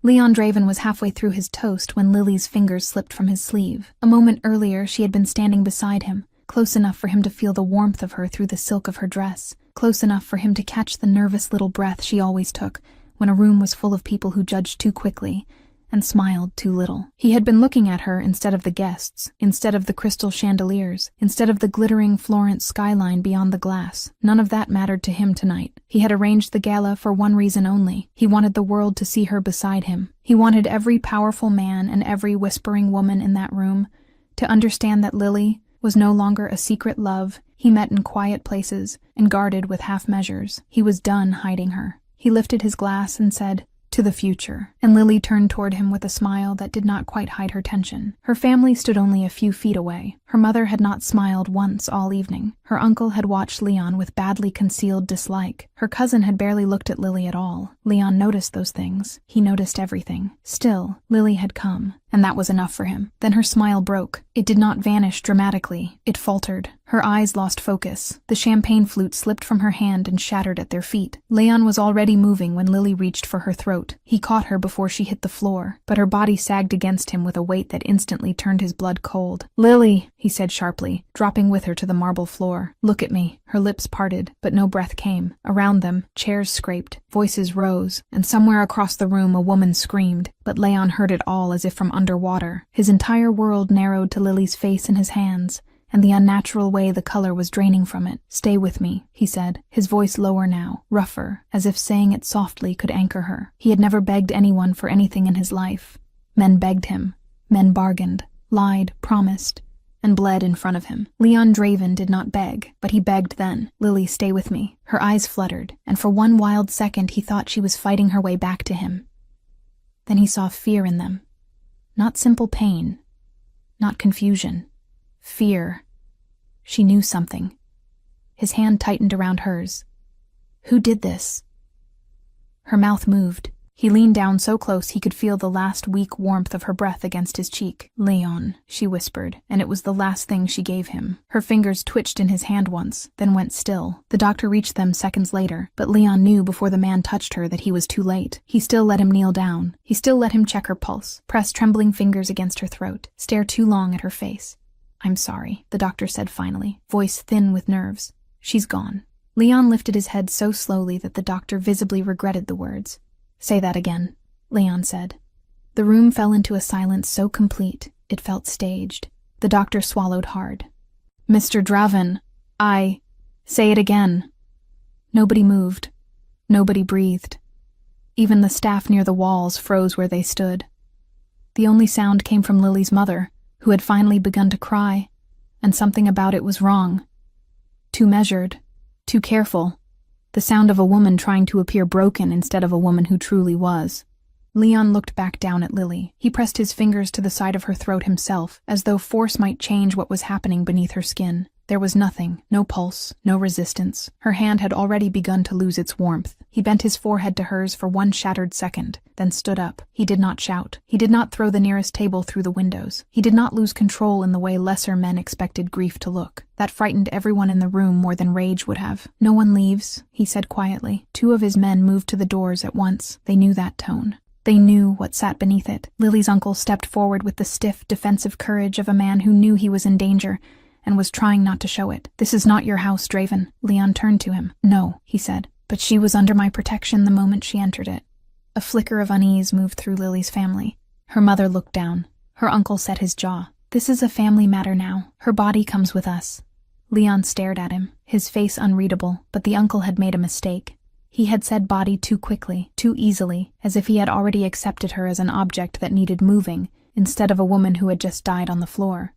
Leon Draven was halfway through his toast when Lily's fingers slipped from his sleeve. A moment earlier, she had been standing beside him, close enough for him to feel the warmth of her through the silk of her dress, close enough for him to catch the nervous little breath she always took when a room was full of people who judged too quickly and smiled too little. He had been looking at her instead of the guests, instead of the crystal chandeliers, instead of the glittering Florence skyline beyond the glass. None of that mattered to him tonight. He had arranged the gala for one reason only. He wanted the world to see her beside him. He wanted every powerful man and every whispering woman in that room to understand that Lily was no longer a secret love he met in quiet places and guarded with half measures. He was done hiding her. He lifted his glass and said, "To the future," and Lily turned toward him with a smile that did not quite hide her tension. Her family stood only a few feet away. Her mother had not smiled once all evening. Her uncle had watched Leon with badly concealed dislike. Her cousin had barely looked at Lily at all. Leon noticed those things. He noticed everything. Still, Lily had come, and that was enough for him. Then her smile broke. It did not vanish dramatically. It faltered. Her eyes lost focus. The champagne flute slipped from her hand and shattered at their feet. Leon was already moving when Lily reached for her throat. He caught her before she hit the floor, but her body sagged against him with a weight that instantly turned his blood cold. "Lily," he said sharply, dropping with her to the marble floor. "Look at me." Her lips parted, but no breath came. Around them, chairs scraped, voices rose, and somewhere across the room a woman screamed, but Leon heard it all as if from underwater. His entire world narrowed to Lily's face in his hands, and the unnatural way the color was draining from it. "Stay with me," he said, his voice lower now, rougher, as if saying it softly could anchor her. He had never begged anyone for anything in his life. Men begged him. Men bargained, lied, promised, and bled in front of him. Leon Draven did not beg, but he begged then. "Lily, stay with me." Her eyes fluttered, and for one wild second he thought she was fighting her way back to him. Then he saw fear in them. Not simple pain, not confusion. Fear. She knew something. His hand tightened around hers. "Who did this?" Her mouth moved. He leaned down so close he could feel the last weak warmth of her breath against his cheek. "Leon," she whispered, and it was the last thing she gave him. Her fingers twitched in his hand once, then went still. The doctor reached them seconds later, but Leon knew before the man touched her that he was too late. He still let him kneel down. He still let him check her pulse, press trembling fingers against her throat, stare too long at her face. "I'm sorry," the doctor said finally, voice thin with nerves. "She's gone." Leon lifted his head so slowly that the doctor visibly regretted the words. "Say that again," Leon said. The room fell into a silence so complete, it felt staged. The doctor swallowed hard. "Mr. Draven, say it again." Nobody moved. Nobody breathed. Even the staff near the walls froze where they stood. The only sound came from Lily's mother, who had finally begun to cry, and something about it was wrong. Too measured, too careful. The sound of a woman trying to appear broken instead of a woman who truly was. Leon looked back down at Lily. He pressed his fingers to the side of her throat himself, as though force might change what was happening beneath her skin. There was nothing, no pulse, no resistance. Her hand had already begun to lose its warmth. He bent his forehead to hers for one shattered second, then stood up. He did not shout. He did not throw the nearest table through the windows. He did not lose control in the way lesser men expected grief to look. That frightened everyone in the room more than rage would have. "No one leaves," he said quietly. Two of his men moved to the doors at once. They knew that tone. They knew what sat beneath it. Lily's uncle stepped forward with the stiff, defensive courage of a man who knew he was in danger and was trying not to show it. "This is not your house, Draven." Leon turned to him. "No," he said, "but she was under my protection the moment she entered it." A flicker of unease moved through Lily's family. Her mother looked down. Her uncle set his jaw. "This is a family matter now. Her body comes with us." Leon stared at him, his face unreadable, but the uncle had made a mistake. He had said body too quickly, too easily, as if he had already accepted her as an object that needed moving, instead of a woman who had just died on the floor.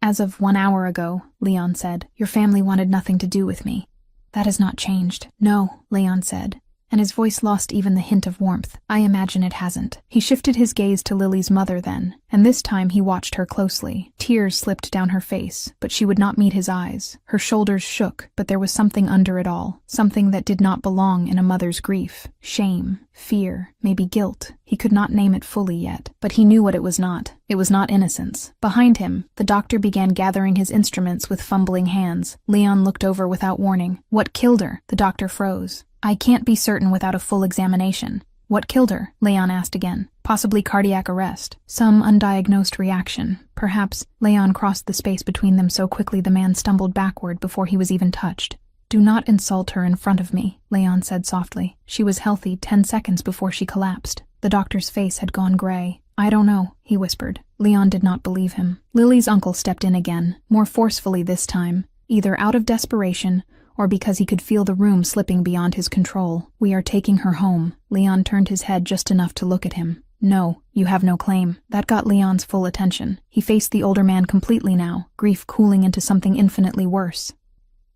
"As of 1 hour ago," Leon said, "your family wanted nothing to do with me. That has not changed." "No," Leon said, and his voice lost even the hint of warmth. "I imagine it hasn't." He shifted his gaze to Lily's mother then, and this time he watched her closely. Tears slipped down her face, but she would not meet his eyes. Her shoulders shook, but there was something under it all, something that did not belong in a mother's grief. Shame, fear, maybe guilt. He could not name it fully yet, but he knew what it was not. It was not innocence. Behind him, the doctor began gathering his instruments with fumbling hands. Leon looked over without warning. "What killed her?" The doctor froze. "I can't be certain without a full examination." What killed her? Leon asked again. Possibly cardiac arrest. Some undiagnosed reaction. Perhaps. Leon crossed the space between them so quickly the man stumbled backward before he was even touched. Do not insult her in front of me, Leon said softly. She was healthy 10 seconds before she collapsed. The doctor's face had gone gray. I don't know, he whispered. Leon did not believe him. Lily's uncle stepped in again, more forcefully this time, either out of desperation or because he could feel the room slipping beyond his control. We are taking her home. Leon turned his head just enough to look at him. No, you have no claim. That got Leon's full attention. He faced the older man completely now, grief cooling into something infinitely worse.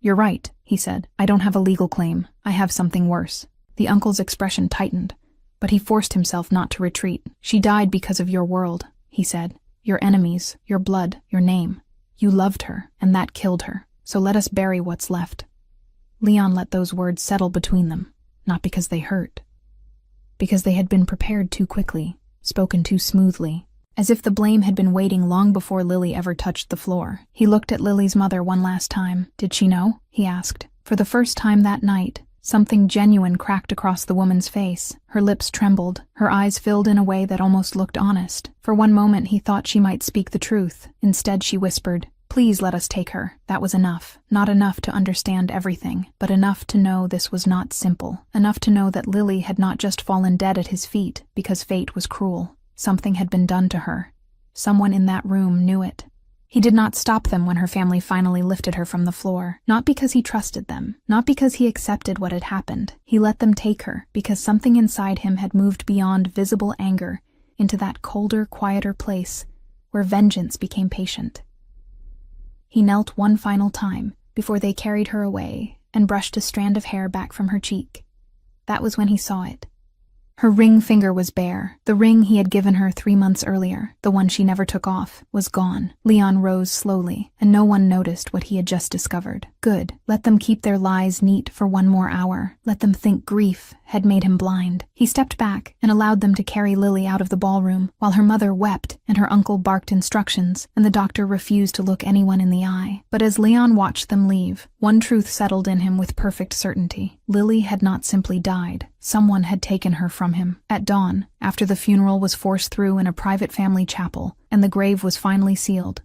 You're right, he said. I don't have a legal claim. I have something worse. The uncle's expression tightened, but he forced himself not to retreat. She died because of your world, he said. Your enemies, your blood, your name. You loved her, and that killed her. So let us bury what's left. Leon let those words settle between them, not because they hurt. Because they had been prepared too quickly, spoken too smoothly, as if the blame had been waiting long before Lily ever touched the floor. He looked at Lily's mother one last time. Did she know? He asked. For the first time that night, something genuine cracked across the woman's face. Her lips trembled, her eyes filled in a way that almost looked honest. For one moment he thought she might speak the truth. Instead she whispered, Please let us take her. That was enough. Not enough to understand everything, but enough to know this was not simple. Enough to know that Lily had not just fallen dead at his feet because fate was cruel. Something had been done to her. Someone in that room knew it. He did not stop them when her family finally lifted her from the floor. Not because he trusted them. Not because he accepted what had happened. He let them take her because something inside him had moved beyond visible anger into that colder, quieter place where vengeance became patient. He knelt one final time before they carried her away and brushed a strand of hair back from her cheek. That was when he saw it. Her ring finger was bare. The ring he had given her 3 months earlier, the one she never took off, was gone. Leon rose slowly, and no one noticed what he had just discovered. Good. Let them keep their lies neat for one more hour. Let them think grief had made him blind. He stepped back and allowed them to carry Lily out of the ballroom, while her mother wept and her uncle barked instructions, and the doctor refused to look anyone in the eye. But as Leon watched them leave, one truth settled in him with perfect certainty. Lily had not simply died. Someone had taken her from him. At dawn, after the funeral was forced through in a private family chapel, and the grave was finally sealed,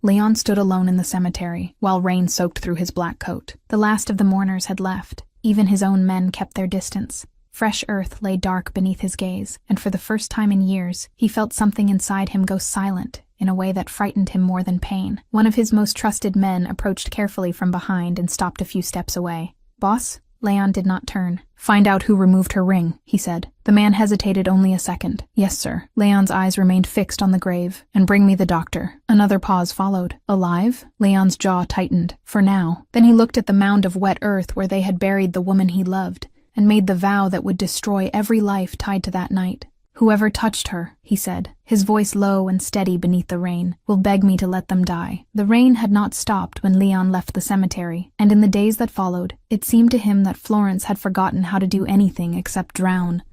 Leon stood alone in the cemetery, while rain soaked through his black coat. The last of the mourners had left. Even his own men kept their distance. Fresh earth lay dark beneath his gaze, and for the first time in years, he felt something inside him go silent in a way that frightened him more than pain. One of his most trusted men approached carefully from behind and stopped a few steps away. Boss? Leon did not turn. Find out who removed her ring, he said. The man hesitated only a second. Yes, sir. Leon's eyes remained fixed on the grave. And bring me the doctor. Another pause followed. Alive? Leon's jaw tightened. For now. Then he looked at the mound of wet earth where they had buried the woman he loved, and made the vow that would destroy every life tied to that night. Whoever touched her, he said, his voice low and steady beneath the rain, will beg me to let them die. The rain had not stopped when Leon left the cemetery, and in the days that followed, it seemed to him that Florence had forgotten how to do anything except drown.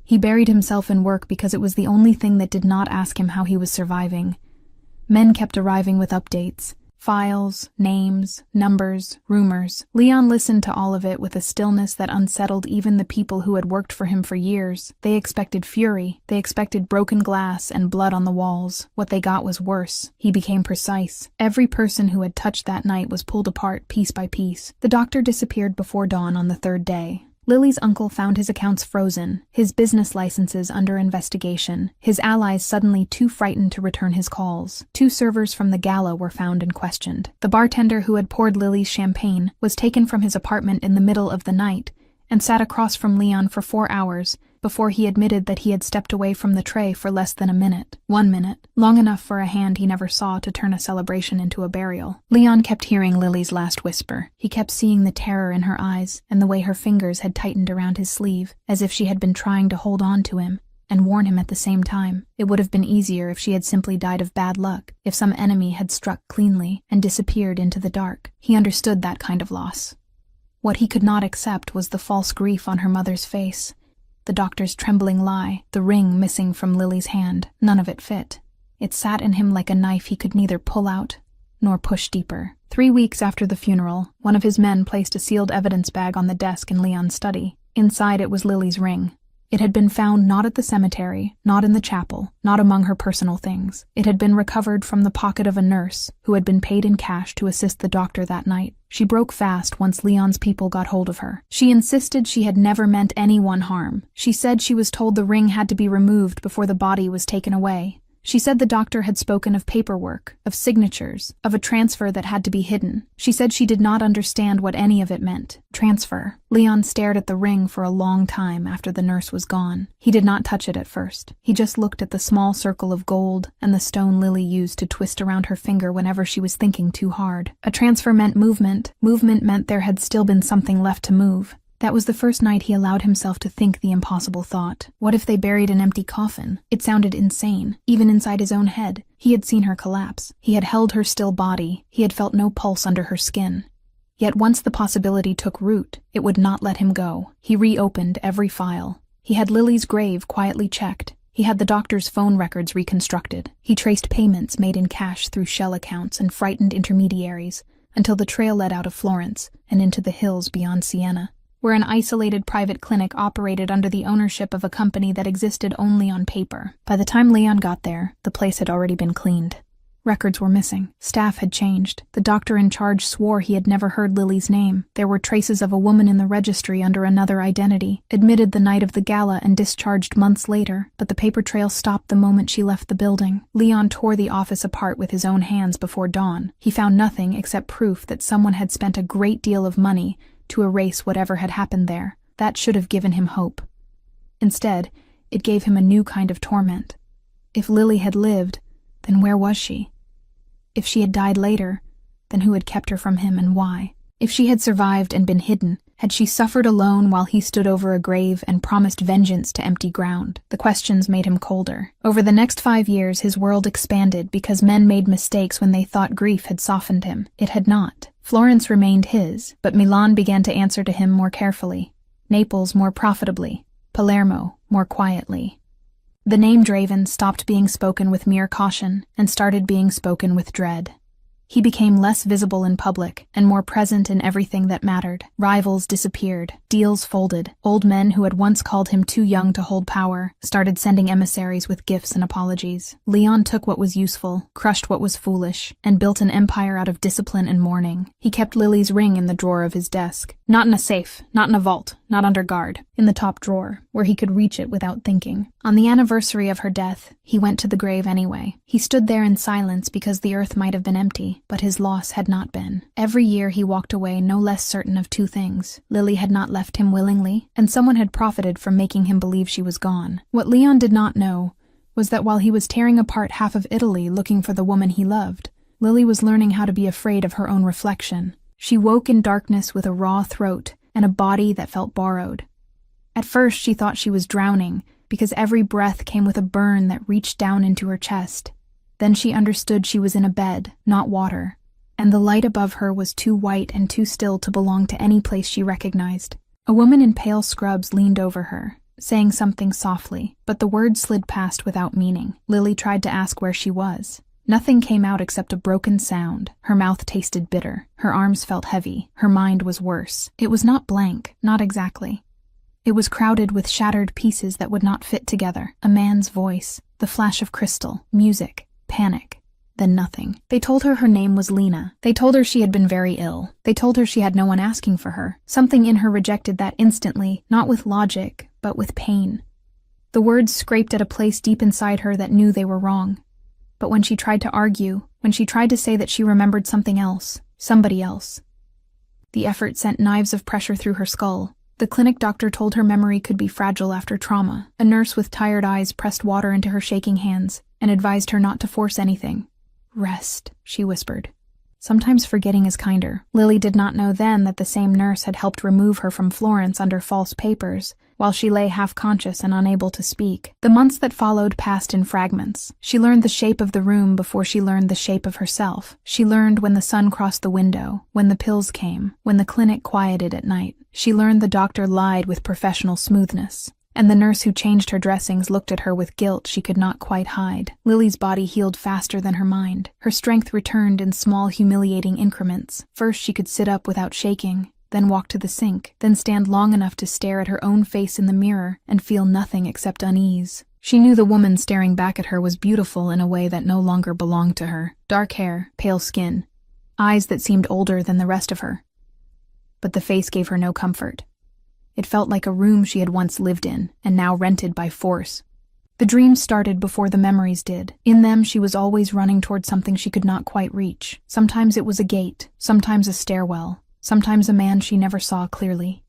He buried himself in work because it was the only thing that did not ask him how he was surviving. Men kept arriving with updates. Files, names, numbers, rumors. Leon listened to all of it with a stillness that unsettled even the people who had worked for him for years. They expected fury. They expected broken glass and blood on the walls. What they got was worse. He became precise. Every person who had touched that night was pulled apart piece by piece. The doctor disappeared before dawn on the third day. Lily's uncle found his accounts frozen, his business licenses under investigation, his allies suddenly too frightened to return his calls. 2 servers from the gala were found and questioned. The bartender who had poured Lily's champagne was taken from his apartment in the middle of the night and sat across from Leon for 4 hours before he admitted that he had stepped away from the tray for less than a minute. 1 minute, long enough for a hand he never saw to turn a celebration into a burial. Leon kept hearing Lily's last whisper. He kept seeing the terror in her eyes and the way her fingers had tightened around his sleeve, as if she had been trying to hold on to him and warn him at the same time. It would have been easier if she had simply died of bad luck, if some enemy had struck cleanly and disappeared into the dark. He understood that kind of loss. What he could not accept was the false grief on her mother's face, the doctor's trembling lie, the ring missing from Lily's hand. None of it fit. It sat in him like a knife he could neither pull out nor push deeper. 3 weeks after the funeral, one of his men placed a sealed evidence bag on the desk in Leon's study. Inside it was Lily's ring. It had been found not at the cemetery, not in the chapel, not among her personal things. It had been recovered from the pocket of a nurse who had been paid in cash to assist the doctor that night. She broke fast once Leon's people got hold of her. She insisted she had never meant anyone harm. She said she was told the ring had to be removed before the body was taken away. She said the doctor had spoken of paperwork, of signatures, of a transfer that had to be hidden. She said she did not understand what any of it meant. Transfer. Leon stared at the ring for a long time after the nurse was gone. He did not touch it at first. He just looked at the small circle of gold and the stone Lily used to twist around her finger whenever she was thinking too hard. A transfer meant movement. Movement meant there had still been something left to move. That was the first night he allowed himself to think the impossible thought. What if they buried an empty coffin? It sounded insane. Even inside his own head, he had seen her collapse. He had held her still body. He had felt no pulse under her skin. Yet once the possibility took root, it would not let him go. He reopened every file. He had Lily's grave quietly checked. He had the doctor's phone records reconstructed. He traced payments made in cash through shell accounts and frightened intermediaries until the trail led out of Florence and into the hills beyond Siena, where an isolated private clinic operated under the ownership of a company that existed only on paper. By the time Leon got there, the place had already been cleaned. Records were missing. Staff had changed. The doctor in charge swore he had never heard Lily's name. There were traces of a woman in the registry under another identity, admitted the night of the gala and discharged months later, but the paper trail stopped the moment she left the building. Leon tore the office apart with his own hands before dawn. He found nothing except proof that someone had spent a great deal of money to erase whatever had happened there. That should have given him hope. Instead, it gave him a new kind of torment. If Lily had lived, then where was she? If she had died later, then who had kept her from him and why? If she had survived and been hidden, had she suffered alone while he stood over a grave and promised vengeance to empty ground? The questions made him colder. Over the next 5 years, his world expanded because men made mistakes when they thought grief had softened him. It had not. Florence remained his, but Milan began to answer to him more carefully, Naples more profitably, Palermo more quietly. The name Draven stopped being spoken with mere caution and started being spoken with dread. He became less visible in public and more present in everything that mattered. Rivals disappeared, deals folded. Old men who had once called him too young to hold power started sending emissaries with gifts and apologies. Leon took what was useful, crushed what was foolish, and built an empire out of discipline and mourning. He kept Lily's ring in the drawer of his desk. Not in a safe, not in a vault, not under guard. In the top drawer, where he could reach it without thinking. On the anniversary of her death, he went to the grave anyway. He stood there in silence because the earth might have been empty, but his loss had not been. Every year he walked away no less certain of two things. Lily had not left him willingly, and someone had profited from making him believe she was gone. What Leon did not know was that while he was tearing apart half of Italy looking for the woman he loved, Lily was learning how to be afraid of her own reflection. She woke in darkness with a raw throat and a body that felt borrowed. At first she thought she was drowning, because every breath came with a burn that reached down into her chest. Then she understood she was in a bed, not water, and the light above her was too white and too still to belong to any place she recognized. A woman in pale scrubs leaned over her, saying something softly, but the words slid past without meaning. Lily tried to ask where she was. Nothing came out except a broken sound. Her mouth tasted bitter. Her arms felt heavy. Her mind was worse. It was not blank, not exactly. It was crowded with shattered pieces that would not fit together. A man's voice, the flash of crystal, music, panic, then nothing. They told her name was Lena. They told her she had been very ill. They told her she had no one asking for her. Something in her rejected that instantly, not with logic, but with pain. The words scraped at a place deep inside her that knew they were wrong. But when she tried to argue, when she tried to say that she remembered something else, somebody else, the effort sent knives of pressure through her skull. The clinic doctor told her memory could be fragile after trauma. A nurse with tired eyes pressed water into her shaking hands and advised her not to force anything. Rest, she whispered. Sometimes forgetting is kinder. Lily did not know then that the same nurse had helped remove her from Florence under false papers, while she lay half-conscious and unable to speak. The months that followed passed in fragments. She learned the shape of the room before she learned the shape of herself. She learned when the sun crossed the window, when the pills came, when the clinic quieted at night. She learned the doctor lied with professional smoothness, and the nurse who changed her dressings looked at her with guilt she could not quite hide. Lily's body healed faster than her mind. Her strength returned in small, humiliating increments. First she could sit up without shaking. then walk to the sink, then stand long enough to stare at her own face in the mirror and feel nothing except unease. She knew the woman staring back at her was beautiful in a way that no longer belonged to her. Dark hair, pale skin, eyes that seemed older than the rest of her. But the face gave her no comfort. It felt like a room she had once lived in, and now rented by force. The dreams started before the memories did. In them, she was always running toward something she could not quite reach. Sometimes it was a gate, sometimes a stairwell, sometimes a man she never saw clearly.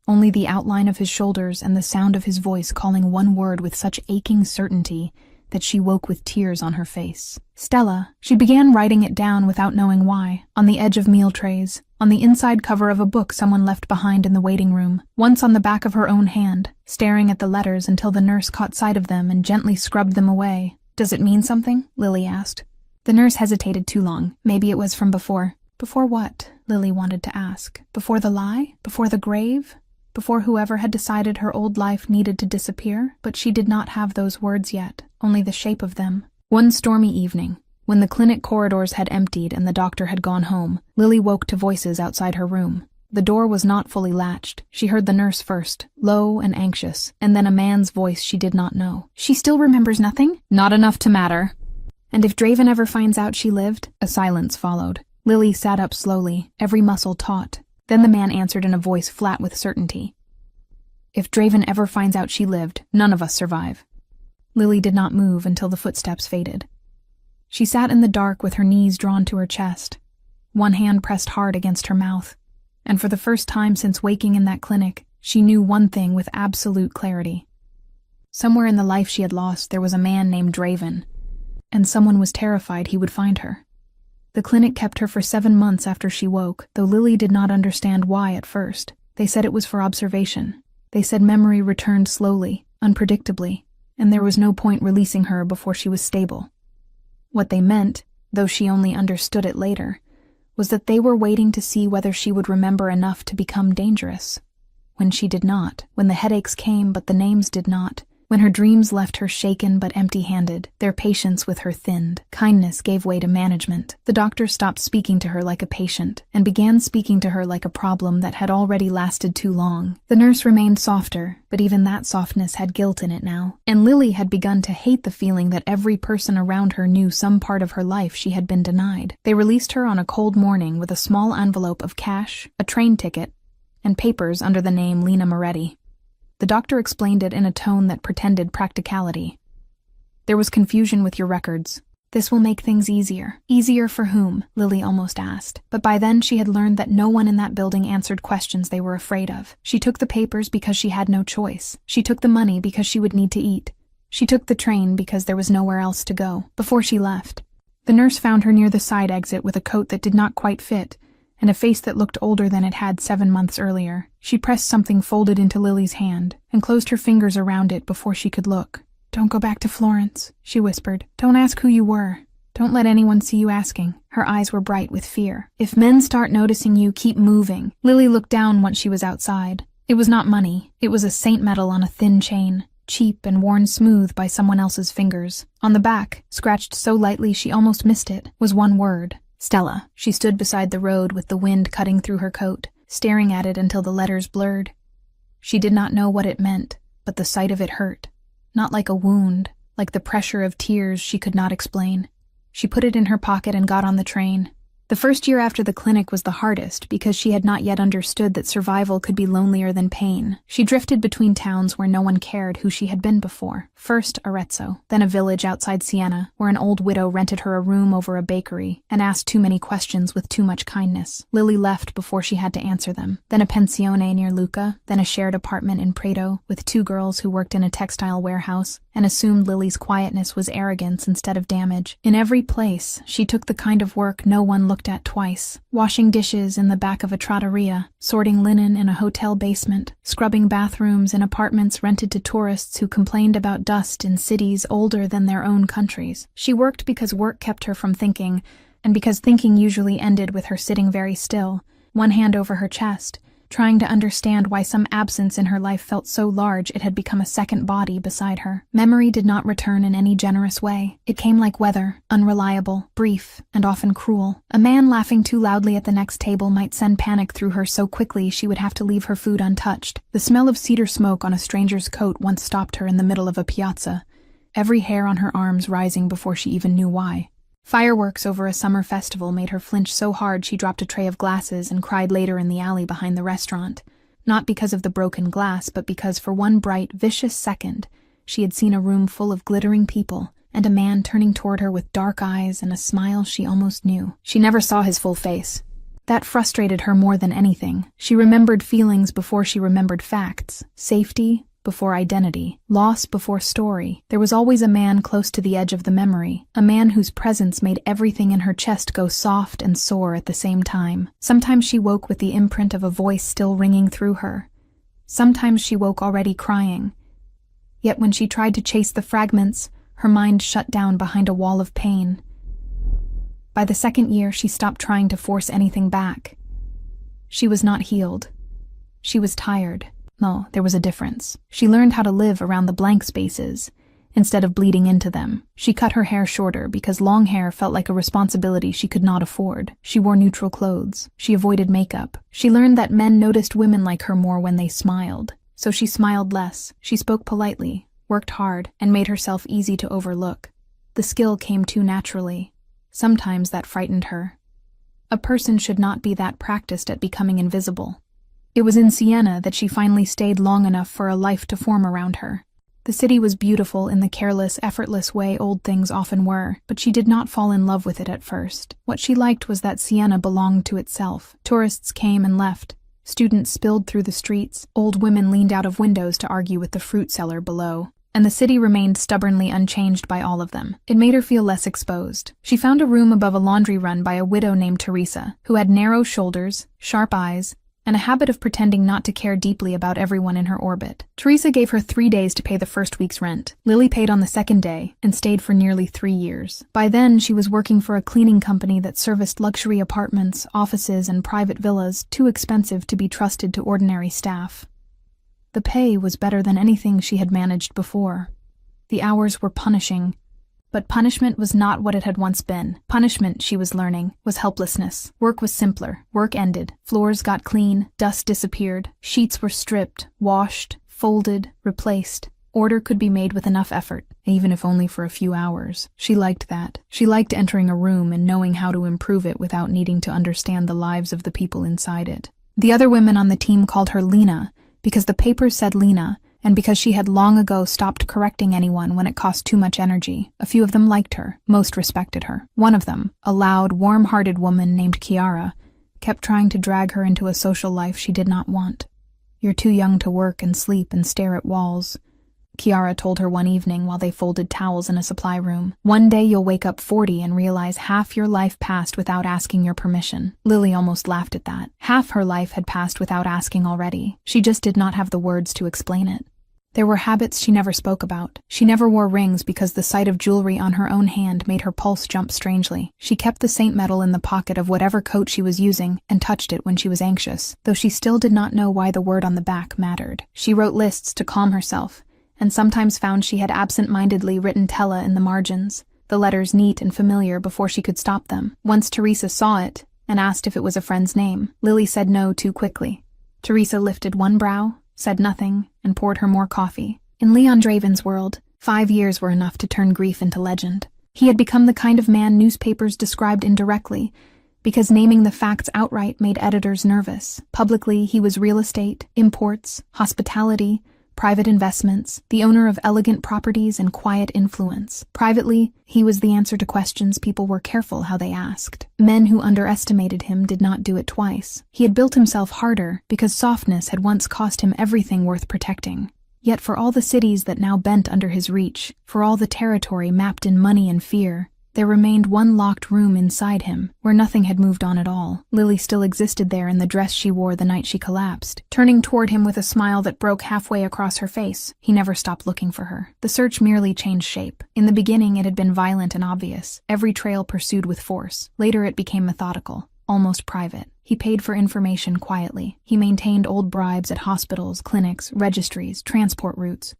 Only the outline of his shoulders and the sound of his voice calling one word with such aching certainty that she woke with tears on her face. Stella. She began writing it down without knowing why, on the edge of meal trays, on the inside cover of a book someone left behind in the waiting room, once on the back of her own hand, staring at the letters until the nurse caught sight of them and gently scrubbed them away. "Does it mean something?" Lily asked. The nurse hesitated too long. Maybe it was from before. Before what? Lily wanted to ask. Before the lie? Before the grave? Before whoever had decided her old life needed to disappear? But she did not have those words yet, only the shape of them. One stormy evening, when the clinic corridors had emptied and the doctor had gone home, Lily woke to voices outside her room. The door was not fully latched. She heard the nurse first, low and anxious, and then a man's voice she did not know. "She still remembers nothing?" "Not enough to matter." "And if Draven ever finds out she lived?" A silence followed. Lily sat up slowly, every muscle taut. Then the man answered in a voice flat with certainty. "If Draven ever finds out she lived, none of us survive." Lily did not move until the footsteps faded. She sat in the dark with her knees drawn to her chest, one hand pressed hard against her mouth, and for the first time since waking in that clinic, she knew one thing with absolute clarity. Somewhere in the life she had lost there was a man named Draven, and someone was terrified he would find her. The clinic kept her for 7 months after she woke, though Lily did not understand why at first. They said it was for observation. They said memory returned slowly, unpredictably, and there was no point releasing her before she was stable. What they meant, though she only understood it later, was that they were waiting to see whether she would remember enough to become dangerous. When she did not, when the headaches came but the names did not, when her dreams left her shaken but empty-handed, their patience with her thinned. Kindness gave way to management. The doctor stopped speaking to her like a patient, and began speaking to her like a problem that had already lasted too long. The nurse remained softer, but even that softness had guilt in it now, and Lily had begun to hate the feeling that every person around her knew some part of her life she had been denied. They released her on a cold morning with a small envelope of cash, a train ticket, and papers under the name Lena Moretti. The doctor explained it in a tone that pretended practicality. "There was confusion with your records. This will make things easier." Easier for whom? Lily almost asked. But by then she had learned that no one in that building answered questions they were afraid of. She took the papers because she had no choice. She took the money because she would need to eat. She took the train because there was nowhere else to go. Before she left, the nurse found her near the side exit with a coat that did not quite fit, and a face that looked older than it had 7 months earlier. She pressed something folded into Lily's hand, and closed her fingers around it before she could look. "Don't go back to Florence," she whispered. "Don't ask who you were. Don't let anyone see you asking." Her eyes were bright with fear. "If men start noticing you, keep moving." Lily looked down once she was outside. It was not money. It was a saint medal on a thin chain, cheap and worn smooth by someone else's fingers. On the back, scratched so lightly she almost missed it, was one word: Stella. She stood beside the road with the wind cutting through her coat, staring at it until the letters blurred. She did not know what it meant, but the sight of it hurt. Not like a wound, like the pressure of tears she could not explain. She put it in her pocket and got on the train. The first year after the clinic was the hardest because she had not yet understood that survival could be lonelier than pain. She drifted between towns where no one cared who she had been before. First Arezzo, then a village outside Siena, where an old widow rented her a room over a bakery and asked too many questions with too much kindness. Lily left before she had to answer them. Then a pensione near Lucca, then a shared apartment in Prato with 2 girls who worked in a textile warehouse and assumed Lily's quietness was arrogance instead of damage. In every place, she took the kind of work no one looked at twice. Washing dishes in the back of a trattoria, sorting linen in a hotel basement, scrubbing bathrooms in apartments rented to tourists who complained about dust in cities older than their own countries. She worked because work kept her from thinking, and because thinking usually ended with her sitting very still, one hand over her chest, trying to understand why some absence in her life felt so large it had become a second body beside her. Memory did not return in any generous way. It came like weather, unreliable, brief, and often cruel. A man laughing too loudly at the next table might send panic through her so quickly she would have to leave her food untouched. The smell of cedar smoke on a stranger's coat once stopped her in the middle of a piazza, every hair on her arms rising before she even knew why. Fireworks over a summer festival made her flinch so hard she dropped a tray of glasses and cried later in the alley behind the restaurant, not because of the broken glass, but because for one bright, vicious second, she had seen a room full of glittering people and a man turning toward her with dark eyes and a smile she almost knew. She never saw his full face. That frustrated her more than anything. She remembered feelings before she remembered facts, safety before identity, loss before story. There was always a man close to the edge of the memory, a man whose presence made everything in her chest go soft and sore at the same time. Sometimes she woke with the imprint of a voice still ringing through her. Sometimes she woke already crying. Yet when she tried to chase the fragments, her mind shut down behind a wall of pain. By the second year, she stopped trying to force anything back. She was not healed. She was tired. No, there was a difference. She learned how to live around the blank spaces, instead of bleeding into them. She cut her hair shorter because long hair felt like a responsibility she could not afford. She wore neutral clothes. She avoided makeup. She learned that men noticed women like her more when they smiled. So she smiled less. She spoke politely, worked hard, and made herself easy to overlook. The skill came too naturally. Sometimes that frightened her. A person should not be that practiced at becoming invisible. It was in Siena that she finally stayed long enough for a life to form around her. The city was beautiful in the careless, effortless way old things often were, but she did not fall in love with it at first. What she liked was that Siena belonged to itself. Tourists came and left. Students spilled through the streets. Old women leaned out of windows to argue with the fruit seller below. And the city remained stubbornly unchanged by all of them. It made her feel less exposed. She found a room above a laundry run by a widow named Teresa, who had narrow shoulders, sharp eyes, and a habit of pretending not to care deeply about everyone in her orbit. Teresa gave her 3 days to pay the first week's rent. Lily paid on the second day and stayed for nearly 3 years. By then, she was working for a cleaning company that serviced luxury apartments, offices, and private villas too expensive to be trusted to ordinary staff. The pay was better than anything she had managed before. The hours were punishing, but punishment was not what it had once been. Punishment, she was learning, was helplessness. Work was simpler. Work ended. Floors got clean. Dust disappeared. Sheets were stripped, washed, folded, replaced. Order could be made with enough effort, even if only for a few hours. She liked that. She liked entering a room and knowing how to improve it without needing to understand the lives of the people inside it. The other women on the team called her Lena, because the papers said Lena, and because she had long ago stopped correcting anyone when it cost too much energy. A few of them liked her, most respected her. One of them, a loud, warm-hearted woman named Chiara, kept trying to drag her into a social life she did not want. "You're too young to work and sleep and stare at walls," Chiara told her one evening while they folded towels in a supply room. "One day you'll wake up 40 and realize half your life passed without asking your permission." Lily almost laughed at that. Half her life had passed without asking already. She just did not have the words to explain it. There were habits she never spoke about. She never wore rings because the sight of jewelry on her own hand made her pulse jump strangely. She kept the saint medal in the pocket of whatever coat she was using and touched it when she was anxious, though she still did not know why the word on the back mattered. She wrote lists to calm herself, and sometimes found she had absent-mindedly written Tella in the margins, the letters neat and familiar before she could stop them. Once Teresa saw it and asked if it was a friend's name. Lily said no too quickly. Teresa lifted one brow, said nothing, and poured her more coffee. In Leon Draven's world, 5 years were enough to turn grief into legend. He had become the kind of man newspapers described indirectly, because naming the facts outright made editors nervous. Publicly, he was real estate, imports, hospitality, private investments, the owner of elegant properties and quiet influence. Privately, he was the answer to questions people were careful how they asked. Men who underestimated him did not do it twice. He had built himself harder because softness had once cost him everything worth protecting. Yet for all the cities that now bent under his reach, for all the territory mapped in money and fear, there remained one locked room inside him, where nothing had moved on at all. Lily still existed there in the dress she wore the night she collapsed. Turning toward him with a smile that broke halfway across her face, he never stopped looking for her. The search merely changed shape. In the beginning it had been violent and obvious, every trail pursued with force. Later it became methodical, almost private. He paid for information quietly. He maintained old bribes at hospitals, clinics, registries, transport routes.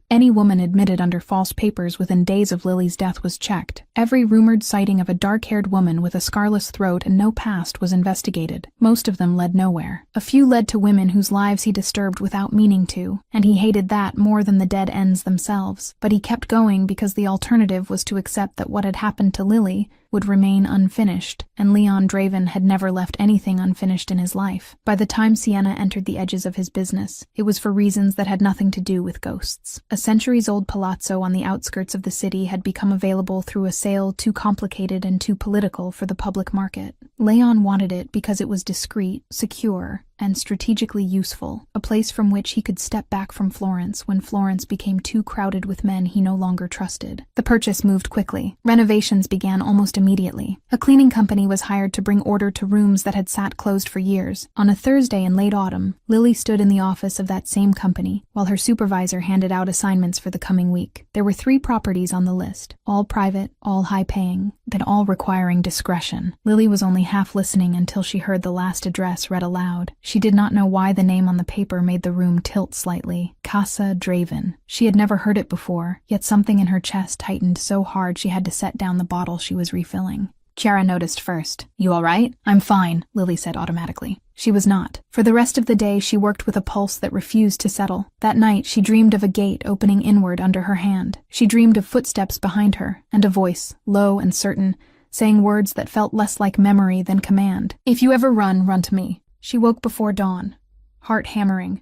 Any woman admitted under false papers within days of Lily's death was checked. Every rumored sighting of a dark-haired woman with a scarless throat and no past was investigated. Most of them led nowhere. A few led to women whose lives he disturbed without meaning to, and he hated that more than the dead ends themselves. But he kept going because the alternative was to accept that what had happened to Lily would remain unfinished, and Leon Draven had never left anything unfinished in his life. By the time Sienna entered the edges of his business, it was for reasons that had nothing to do with ghosts. A centuries-old palazzo on the outskirts of the city had become available through a sale too complicated and too political for the public market. Leon wanted it because it was discreet, secure, and strategically useful, a place from which he could step back from Florence when Florence became too crowded with men he no longer trusted. The purchase moved quickly. Renovations began almost immediately. A cleaning company was hired to bring order to rooms that had sat closed for years. On a Thursday in late autumn, Lily stood in the office of that same company, while her supervisor handed out assignments for the coming week. There were 3 properties on the list, all private, all high-paying, and all requiring discretion. Lily was only half listening until she heard the last address read aloud. She did not know why the name on the paper made the room tilt slightly. Casa Draven. She had never heard it before, yet something in her chest tightened so hard she had to set down the bottle she was refilling. Chiara noticed first. "You all right?" "I'm fine," Lily said automatically. She was not. For the rest of the day, she worked with a pulse that refused to settle. That night, she dreamed of a gate opening inward under her hand. She dreamed of footsteps behind her, and a voice, low and certain, saying words that felt less like memory than command. "If you ever run, run to me." She woke before dawn, heart hammering,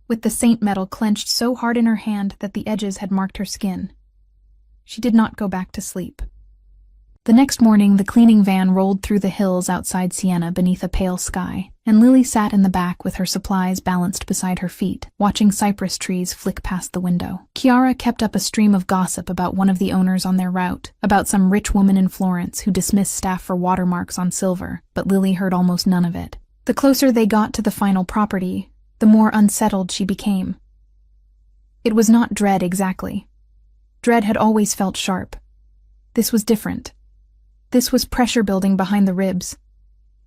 with the saint metal clenched so hard in her hand that the edges had marked her skin. She did not go back to sleep. The next morning, the cleaning van rolled through the hills outside Siena beneath a pale sky, and Lily sat in the back with her supplies balanced beside her feet, watching cypress trees flick past the window. Chiara kept up a stream of gossip about one of the owners on their route, about some rich woman in Florence who dismissed staff for watermarks on silver, but Lily heard almost none of it. The closer they got to the final property, the more unsettled she became. It was not dread exactly. Dread had always felt sharp. This was different. This was pressure building behind the ribs.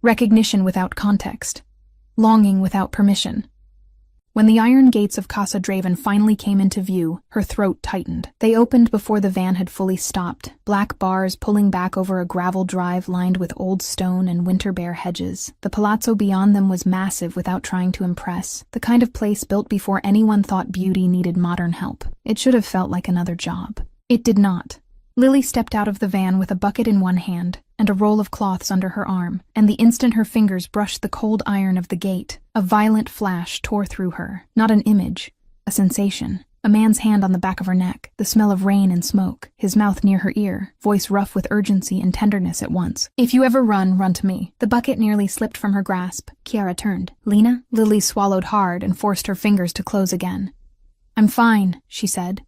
Recognition without context. Longing without permission. When the iron gates of Casa Draven finally came into view, her throat tightened. They opened before the van had fully stopped, black bars pulling back over a gravel drive lined with old stone and winter-bare hedges. The palazzo beyond them was massive without trying to impress, the kind of place built before anyone thought beauty needed modern help. It should have felt like another job. It did not. Lily stepped out of the van with a bucket in one hand and a roll of cloths under her arm, and the instant her fingers brushed the cold iron of the gate, a violent flash tore through her. Not an image, a sensation. A man's hand on the back of her neck, the smell of rain and smoke, his mouth near her ear, voice rough with urgency and tenderness at once. "If you ever run, run to me." The bucket nearly slipped from her grasp. Chiara turned. "Lena?" Lily swallowed hard and forced her fingers to close again. "I'm fine," she said,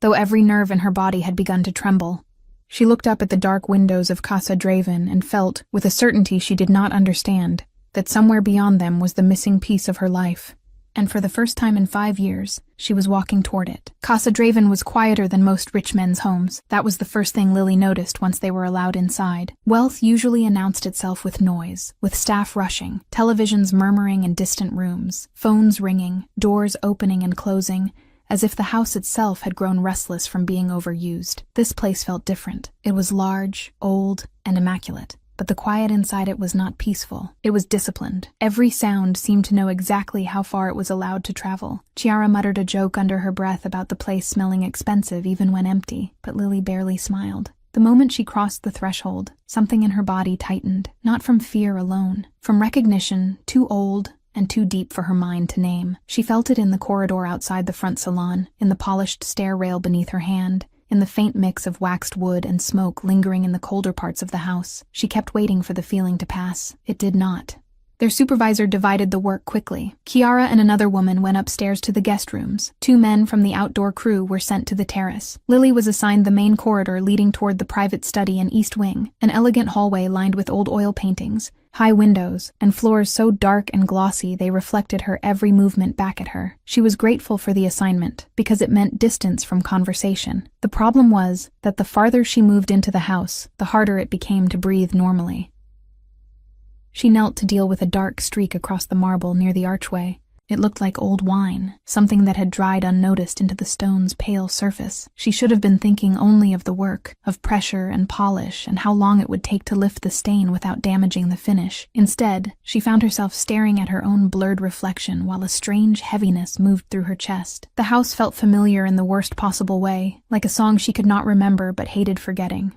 though every nerve in her body had begun to tremble. She looked up at the dark windows of Casa Draven and felt, with a certainty she did not understand, that somewhere beyond them was the missing piece of her life. And for the first time in 5 years, she was walking toward it. Casa Draven was quieter than most rich men's homes. That was the first thing Lily noticed once they were allowed inside. Wealth usually announced itself with noise, with staff rushing, televisions murmuring in distant rooms, phones ringing, doors opening and closing, as if the house itself had grown restless from being overused. This place felt different. It was large, old, and immaculate. But the quiet inside it was not peaceful. It was disciplined. Every sound seemed to know exactly how far it was allowed to travel. Chiara muttered a joke under her breath about the place smelling expensive even when empty, but Lily barely smiled. The moment she crossed the threshold, something in her body tightened, not from fear alone, from recognition, too old and too deep for her mind to name. She felt it in the corridor outside the front salon, in the polished stair rail beneath her hand, in the faint mix of waxed wood and smoke lingering in the colder parts of the house. She kept waiting for the feeling to pass. It did not. Their supervisor divided the work quickly. Chiara and another woman went upstairs to the guest rooms. 2 men from the outdoor crew were sent to the terrace. Lily was assigned the main corridor leading toward the private study and east wing, an elegant hallway lined with old oil paintings, high windows, and floors so dark and glossy they reflected her every movement back at her. She was grateful for the assignment, because it meant distance from conversation. The problem was that the farther she moved into the house, the harder it became to breathe normally. She knelt to deal with a dark streak across the marble near the archway. It looked like old wine, something that had dried unnoticed into the stone's pale surface. She should have been thinking only of the work, of pressure and polish, and how long it would take to lift the stain without damaging the finish. Instead, she found herself staring at her own blurred reflection while a strange heaviness moved through her chest. The house felt familiar in the worst possible way, like a song she could not remember but hated forgetting.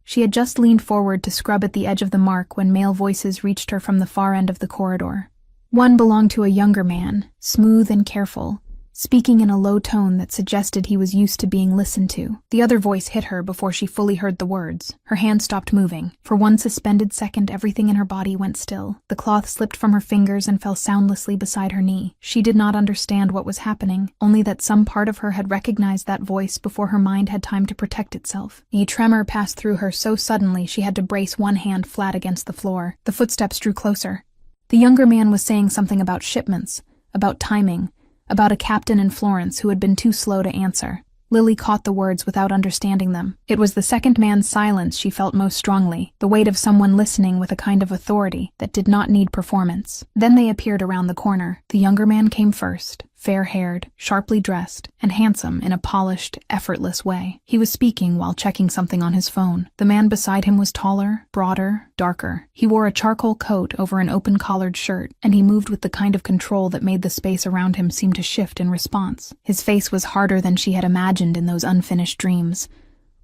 She had just leaned forward to scrub at the edge of the mark when male voices reached her from the far end of the corridor. One belonged to a younger man, smooth and careful, speaking in a low tone that suggested he was used to being listened to. The other voice hit her before she fully heard the words. Her hand stopped moving. For one suspended second, everything in her body went still. The cloth slipped from her fingers and fell soundlessly beside her knee. She did not understand what was happening, only that some part of her had recognized that voice before her mind had time to protect itself. A tremor passed through her so suddenly she had to brace one hand flat against the floor. The footsteps drew closer. The younger man was saying something about shipments, about timing, about a captain in Florence who had been too slow to answer. Lily caught the words without understanding them. It was the second man's silence she felt most strongly, the weight of someone listening with a kind of authority that did not need performance. Then they appeared around the corner. The younger man came first, fair-haired, sharply dressed, and handsome in a polished, effortless way. He was speaking while checking something on his phone. The man beside him was taller, broader, darker. He wore a charcoal coat over an open-collared shirt, and he moved with the kind of control that made the space around him seem to shift in response. His face was harder than she had imagined in those unfinished dreams.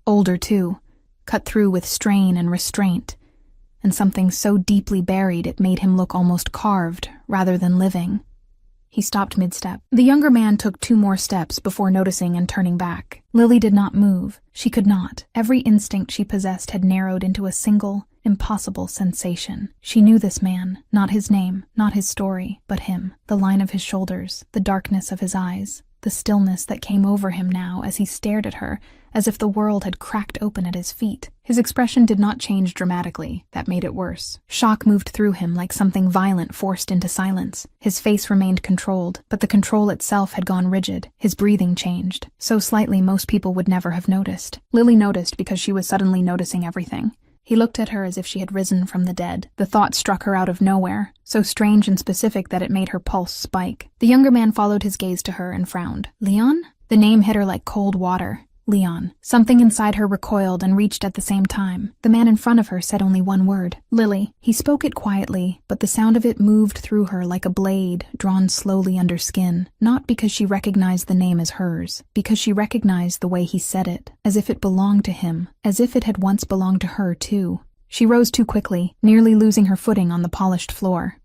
Older, too, cut through with strain and restraint, and something so deeply buried it made him look almost carved rather than living. He stopped mid-step. The younger man took 2 more steps before noticing and turning back. Lily did not move. She could not. Every instinct she possessed had narrowed into a single, impossible sensation. She knew this man, not his name, not his story, but him. The line of his shoulders, the darkness of his eyes, the stillness that came over him now as he stared at her, as if the world had cracked open at his feet. His expression did not change dramatically. That made it worse. Shock moved through him like something violent forced into silence. His face remained controlled, but the control itself had gone rigid. His breathing changed, so slightly most people would never have noticed. Lily noticed because she was suddenly noticing everything. He looked at her as if she had risen from the dead. The thought struck her out of nowhere, so strange and specific that it made her pulse spike. The younger man followed his gaze to her and frowned. Leon? The name hit her like cold water. Leon. Something inside her recoiled and reached at the same time. The man in front of her said only one word. Lily. He spoke it quietly, but the sound of it moved through her like a blade drawn slowly under skin. Not because she recognized the name as hers, because she recognized the way he said it, as if it belonged to him, as if it had once belonged to her too. She rose too quickly, nearly losing her footing on the polished floor.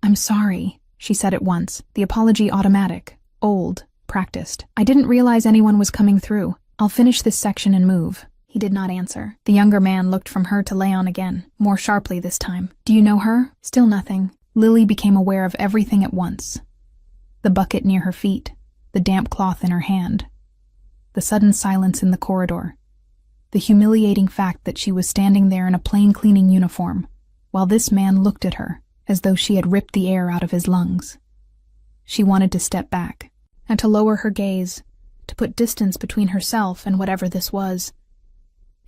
I'm sorry, she said at once, the apology automatic, old, practiced. I didn't realize anyone was coming through. I'll finish this section and move. He did not answer. The younger man looked from her to Leon again, more sharply this time. Do you know her? Still nothing. Lily became aware of everything at once. The bucket near her feet, the damp cloth in her hand, the sudden silence in the corridor, the humiliating fact that she was standing there in a plain cleaning uniform, while this man looked at her as though she had ripped the air out of his lungs. She wanted to step back, and to lower her gaze, to put distance between herself and whatever this was.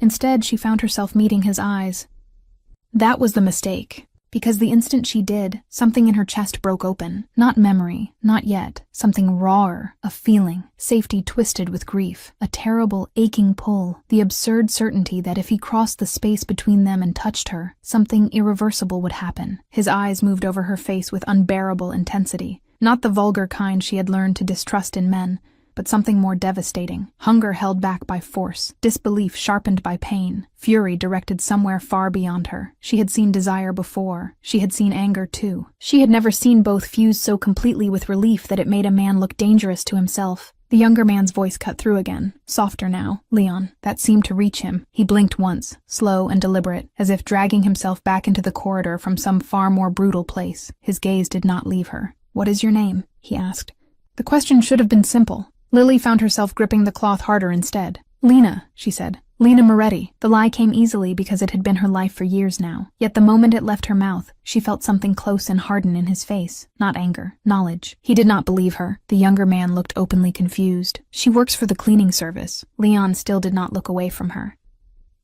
Instead, she found herself meeting his eyes. That was the mistake, because the instant she did, something in her chest broke open. Not memory, not yet. Something rawer, a feeling, safety twisted with grief, a terrible, aching pull, the absurd certainty that if he crossed the space between them and touched her, something irreversible would happen. His eyes moved over her face with unbearable intensity, not the vulgar kind she had learned to distrust in men, but something more devastating. Hunger held back by force, disbelief sharpened by pain, fury directed somewhere far beyond her. She had seen desire before. She had seen anger too. She had never seen both fuse so completely with relief that it made a man look dangerous to himself. The younger man's voice cut through again, softer now. Leon. That seemed to reach him. He blinked once, slow and deliberate, as if dragging himself back into the corridor from some far more brutal place. His gaze did not leave her. What is your name? He asked. The question should have been simple. Lily found herself gripping the cloth harder instead. Lena, she said. Lena Moretti. The lie came easily because it had been her life for years now. Yet the moment it left her mouth, she felt something close and harden in his face. Not anger. Knowledge. He did not believe her. The younger man looked openly confused. She works for the cleaning service. Leon still did not look away from her.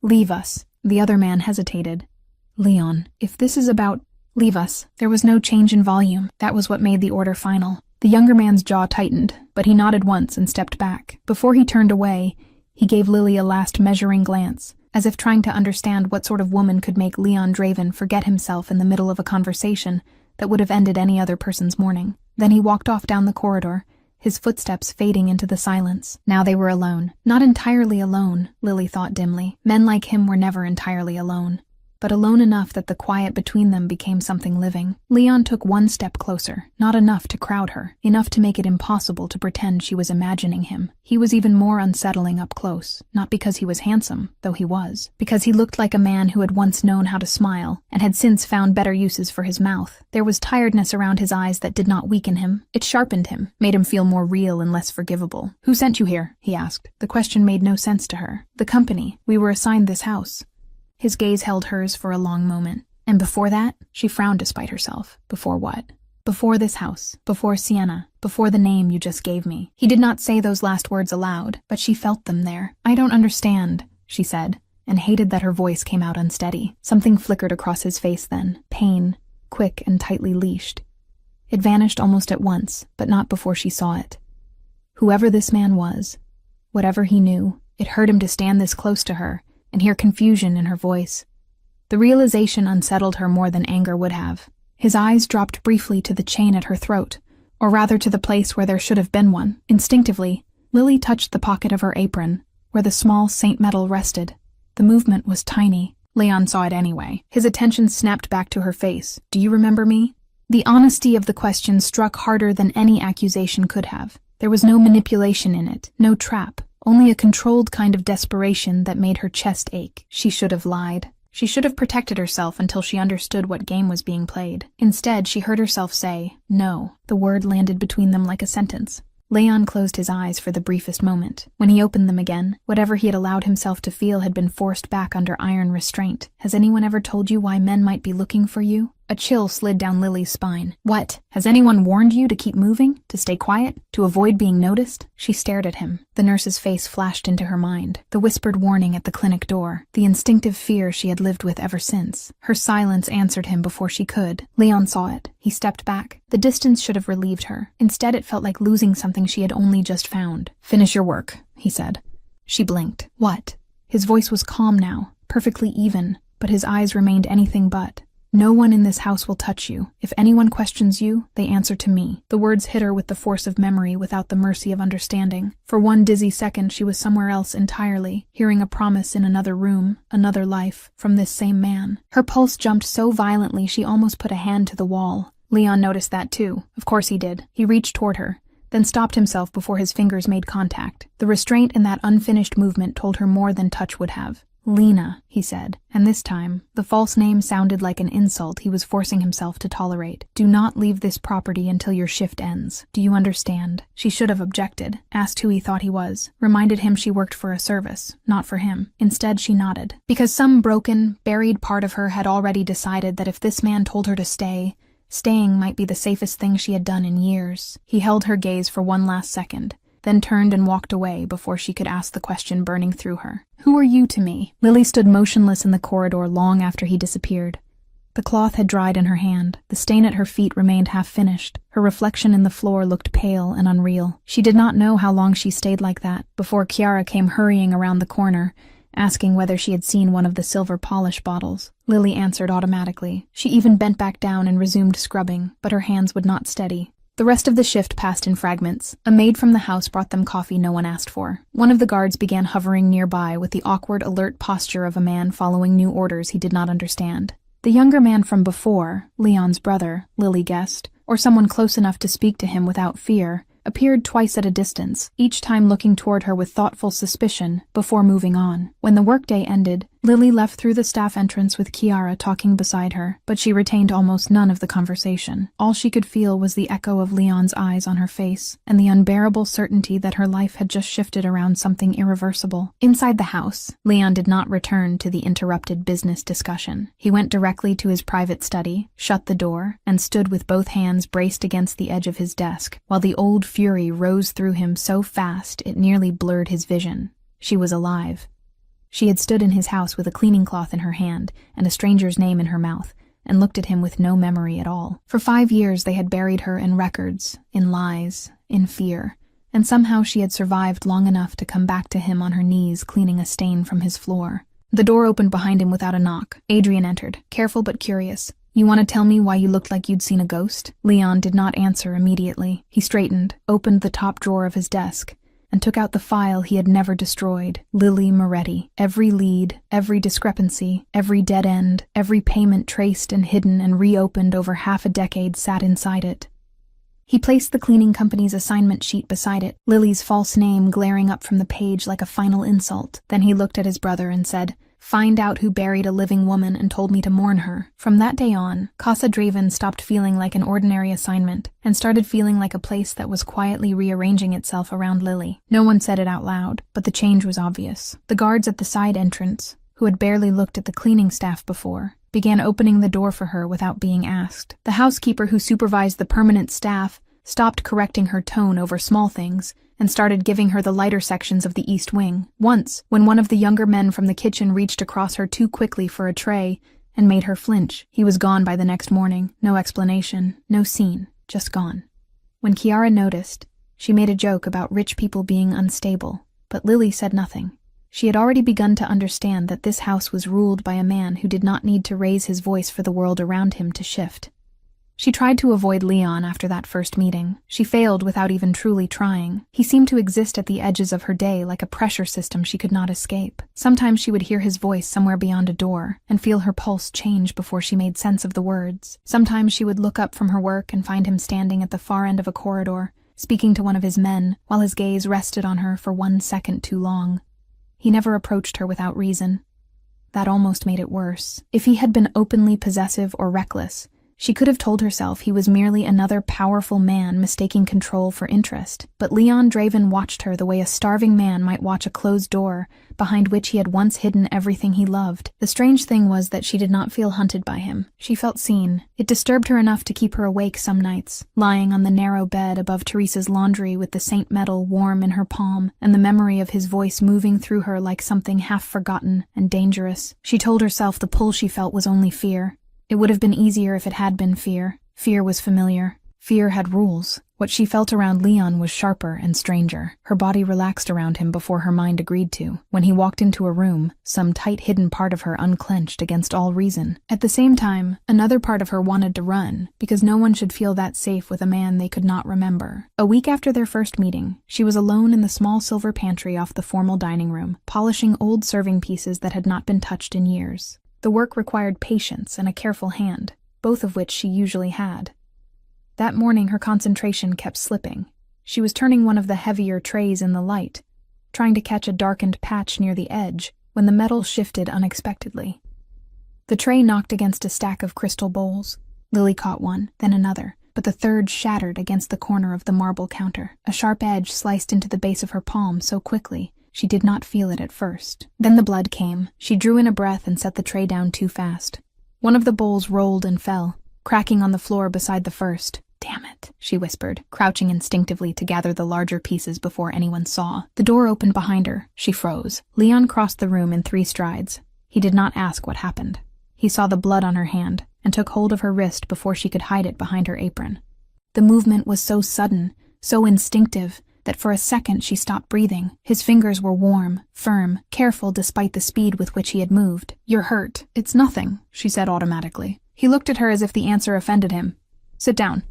Leave us. The other man hesitated. Leon, if this is about... "Leave us." There was no change in volume. That was what made the order final. The younger man's jaw tightened, but he nodded once and stepped back. Before he turned away, he gave Lily a last measuring glance, as if trying to understand what sort of woman could make Leon Draven forget himself in the middle of a conversation that would have ended any other person's morning. Then he walked off down the corridor, his footsteps fading into the silence. Now they were alone. Not entirely alone, Lily thought dimly. Men like him were never entirely alone, but alone enough that the quiet between them became something living. Leon took one step closer, not enough to crowd her, enough to make it impossible to pretend she was imagining him. He was even more unsettling up close, not because he was handsome, though he was, because he looked like a man who had once known how to smile, and had since found better uses for his mouth. There was tiredness around his eyes that did not weaken him. It sharpened him, made him feel more real and less forgivable. "Who sent you here?" he asked. The question made no sense to her. "The company. We were assigned this house." His gaze held hers for a long moment. "And before that?" She frowned despite herself. "Before what?" "Before this house. Before Sienna. Before the name you just gave me." He did not say those last words aloud, but she felt them there. "I don't understand," she said, and hated that her voice came out unsteady. Something flickered across his face then. Pain, quick and tightly leashed. It vanished almost at once, but not before she saw it. Whoever this man was, whatever he knew, it hurt him to stand this close to her and hear confusion in her voice. The realization unsettled her more than anger would have. His eyes dropped briefly to the chain at her throat, or rather to the place where there should have been one. Instinctively, Lily touched the pocket of her apron, where the small saint medal rested. The movement was tiny. Leon saw it anyway. His attention snapped back to her face. "Do you remember me?" The honesty of the question struck harder than any accusation could have. There was no manipulation in it, no trap. Only a controlled kind of desperation that made her chest ache. She should have lied. She should have protected herself until she understood what game was being played. Instead, she heard herself say, "No." The word landed between them like a sentence. Leon closed his eyes for the briefest moment. When he opened them again, whatever he had allowed himself to feel had been forced back under iron restraint. "Has anyone ever told you why men might be looking for you?" A chill slid down Lily's spine. "What? Has anyone warned you to keep moving? To stay quiet? To avoid being noticed?" She stared at him. The nurse's face flashed into her mind. The whispered warning at the clinic door. The instinctive fear she had lived with ever since. Her silence answered him before she could. Leon saw it. He stepped back. The distance should have relieved her. Instead, it felt like losing something she had only just found. "Finish your work," he said. She blinked. "What?" His voice was calm now, perfectly even, but his eyes remained anything but. "No one in this house will touch you. If anyone questions you, they answer to me." The words hit her with the force of memory without the mercy of understanding. For one dizzy second she was somewhere else entirely, hearing a promise in another room, another life, from this same man. Her pulse jumped so violently she almost put a hand to the wall. Leon noticed that too. Of course he did. He reached toward her, then stopped himself before his fingers made contact. The restraint in that unfinished movement told her more than touch would have. "Lena," he said, and this time, the false name sounded like an insult he was forcing himself to tolerate. "Do not leave this property until your shift ends. Do you understand?" She should have objected, asked who he thought he was, reminded him she worked for a service, not for him. Instead, she nodded. Because some broken, buried part of her had already decided that if this man told her to stay, staying might be the safest thing she had done in years. He held her gaze for one last second, then turned and walked away before she could ask the question burning through her. "Who are you to me?" Lily stood motionless in the corridor long after he disappeared. The cloth had dried in her hand. The stain at her feet remained half-finished. Her reflection in the floor looked pale and unreal. She did not know how long she stayed like that, before Kiara came hurrying around the corner, asking whether she had seen one of the silver polish bottles. Lily answered automatically. She even bent back down and resumed scrubbing, but her hands would not steady. The rest of the shift passed in fragments. A maid from the house brought them coffee no one asked for. One of the guards began hovering nearby with the awkward, alert posture of a man following new orders he did not understand. The younger man from before, Leon's brother, Lily guessed, or someone close enough to speak to him without fear, appeared twice at a distance, each time looking toward her with thoughtful suspicion, before moving on. When the workday ended, Lily left through the staff entrance with Kiara talking beside her, but she retained almost none of the conversation. All she could feel was the echo of Leon's eyes on her face, and the unbearable certainty that her life had just shifted around something irreversible. Inside the house, Leon did not return to the interrupted business discussion. He went directly to his private study, shut the door, and stood with both hands braced against the edge of his desk, while the old fury rose through him so fast it nearly blurred his vision. She was alive. She had stood in his house with a cleaning cloth in her hand and a stranger's name in her mouth, and looked at him with no memory at all. For 5 years they had buried her in records, in lies, in fear, and somehow she had survived long enough to come back to him on her knees cleaning a stain from his floor. The door opened behind him without a knock. Adrian entered, careful but curious. "You want to tell me why you looked like you'd seen a ghost?" Leon did not answer immediately. He straightened, opened the top drawer of his desk, and took out the file he had never destroyed. Lily Moretti. Every lead, every discrepancy, every dead end, every payment traced and hidden and reopened over half a decade sat inside it. He placed the cleaning company's assignment sheet beside it, Lily's false name glaring up from the page like a final insult. Then he looked at his brother and said, "Find out who buried a living woman and told me to mourn her." From that day on, Casa Draven stopped feeling like an ordinary assignment and started feeling like a place that was quietly rearranging itself around Lily. No one said it out loud, but the change was obvious. The guards at the side entrance, who had barely looked at the cleaning staff before, began opening the door for her without being asked. The housekeeper who supervised the permanent staff stopped correcting her tone over small things and started giving her the lighter sections of the east wing. Once, when one of the younger men from the kitchen reached across her too quickly for a tray and made her flinch, he was gone by the next morning. No explanation, no scene, just gone. When Kiara noticed, she made a joke about rich people being unstable, but Lily said nothing. She had already begun to understand that this house was ruled by a man who did not need to raise his voice for the world around him to shift. She tried to avoid Leon after that first meeting. She failed without even truly trying. He seemed to exist at the edges of her day like a pressure system she could not escape. Sometimes she would hear his voice somewhere beyond a door and feel her pulse change before she made sense of the words. Sometimes she would look up from her work and find him standing at the far end of a corridor, speaking to one of his men, while his gaze rested on her for 1 second too long. He never approached her without reason. That almost made it worse. If he had been openly possessive or reckless, she could have told herself he was merely another powerful man mistaking control for interest. But Leon Draven watched her the way a starving man might watch a closed door, behind which he had once hidden everything he loved. The strange thing was that she did not feel hunted by him. She felt seen. It disturbed her enough to keep her awake some nights, lying on the narrow bed above Teresa's laundry with the Saint metal warm in her palm, and the memory of his voice moving through her like something half-forgotten and dangerous. She told herself the pull she felt was only fear. It would have been easier if it had been fear. Fear was familiar. Fear had rules. What she felt around Leon was sharper and stranger. Her body relaxed around him before her mind agreed to. When he walked into a room, some tight hidden part of her unclenched against all reason. At the same time, another part of her wanted to run, because no one should feel that safe with a man they could not remember. A week after their first meeting, she was alone in the small silver pantry off the formal dining room, polishing old serving pieces that had not been touched in years. The work required patience and a careful hand, both of which she usually had. That morning her concentration kept slipping. She was turning one of the heavier trays in the light, trying to catch a darkened patch near the edge, when the metal shifted unexpectedly. The tray knocked against a stack of crystal bowls. Lily caught one, then another, but the third shattered against the corner of the marble counter. A sharp edge sliced into the base of her palm so quickly she did not feel it at first. Then the blood came. She drew in a breath and set the tray down too fast. One of the bowls rolled and fell, cracking on the floor beside the first. "Damn it," she whispered, crouching instinctively to gather the larger pieces before anyone saw. The door opened behind her. She froze. Leon crossed the room in 3 strides. He did not ask what happened. He saw the blood on her hand and took hold of her wrist before she could hide it behind her apron. The movement was so sudden, so instinctive, that for a second she stopped breathing. His fingers were warm, firm, careful despite the speed with which he had moved. "You're hurt." "It's nothing," she said automatically. He looked at her as if the answer offended him. "Sit down."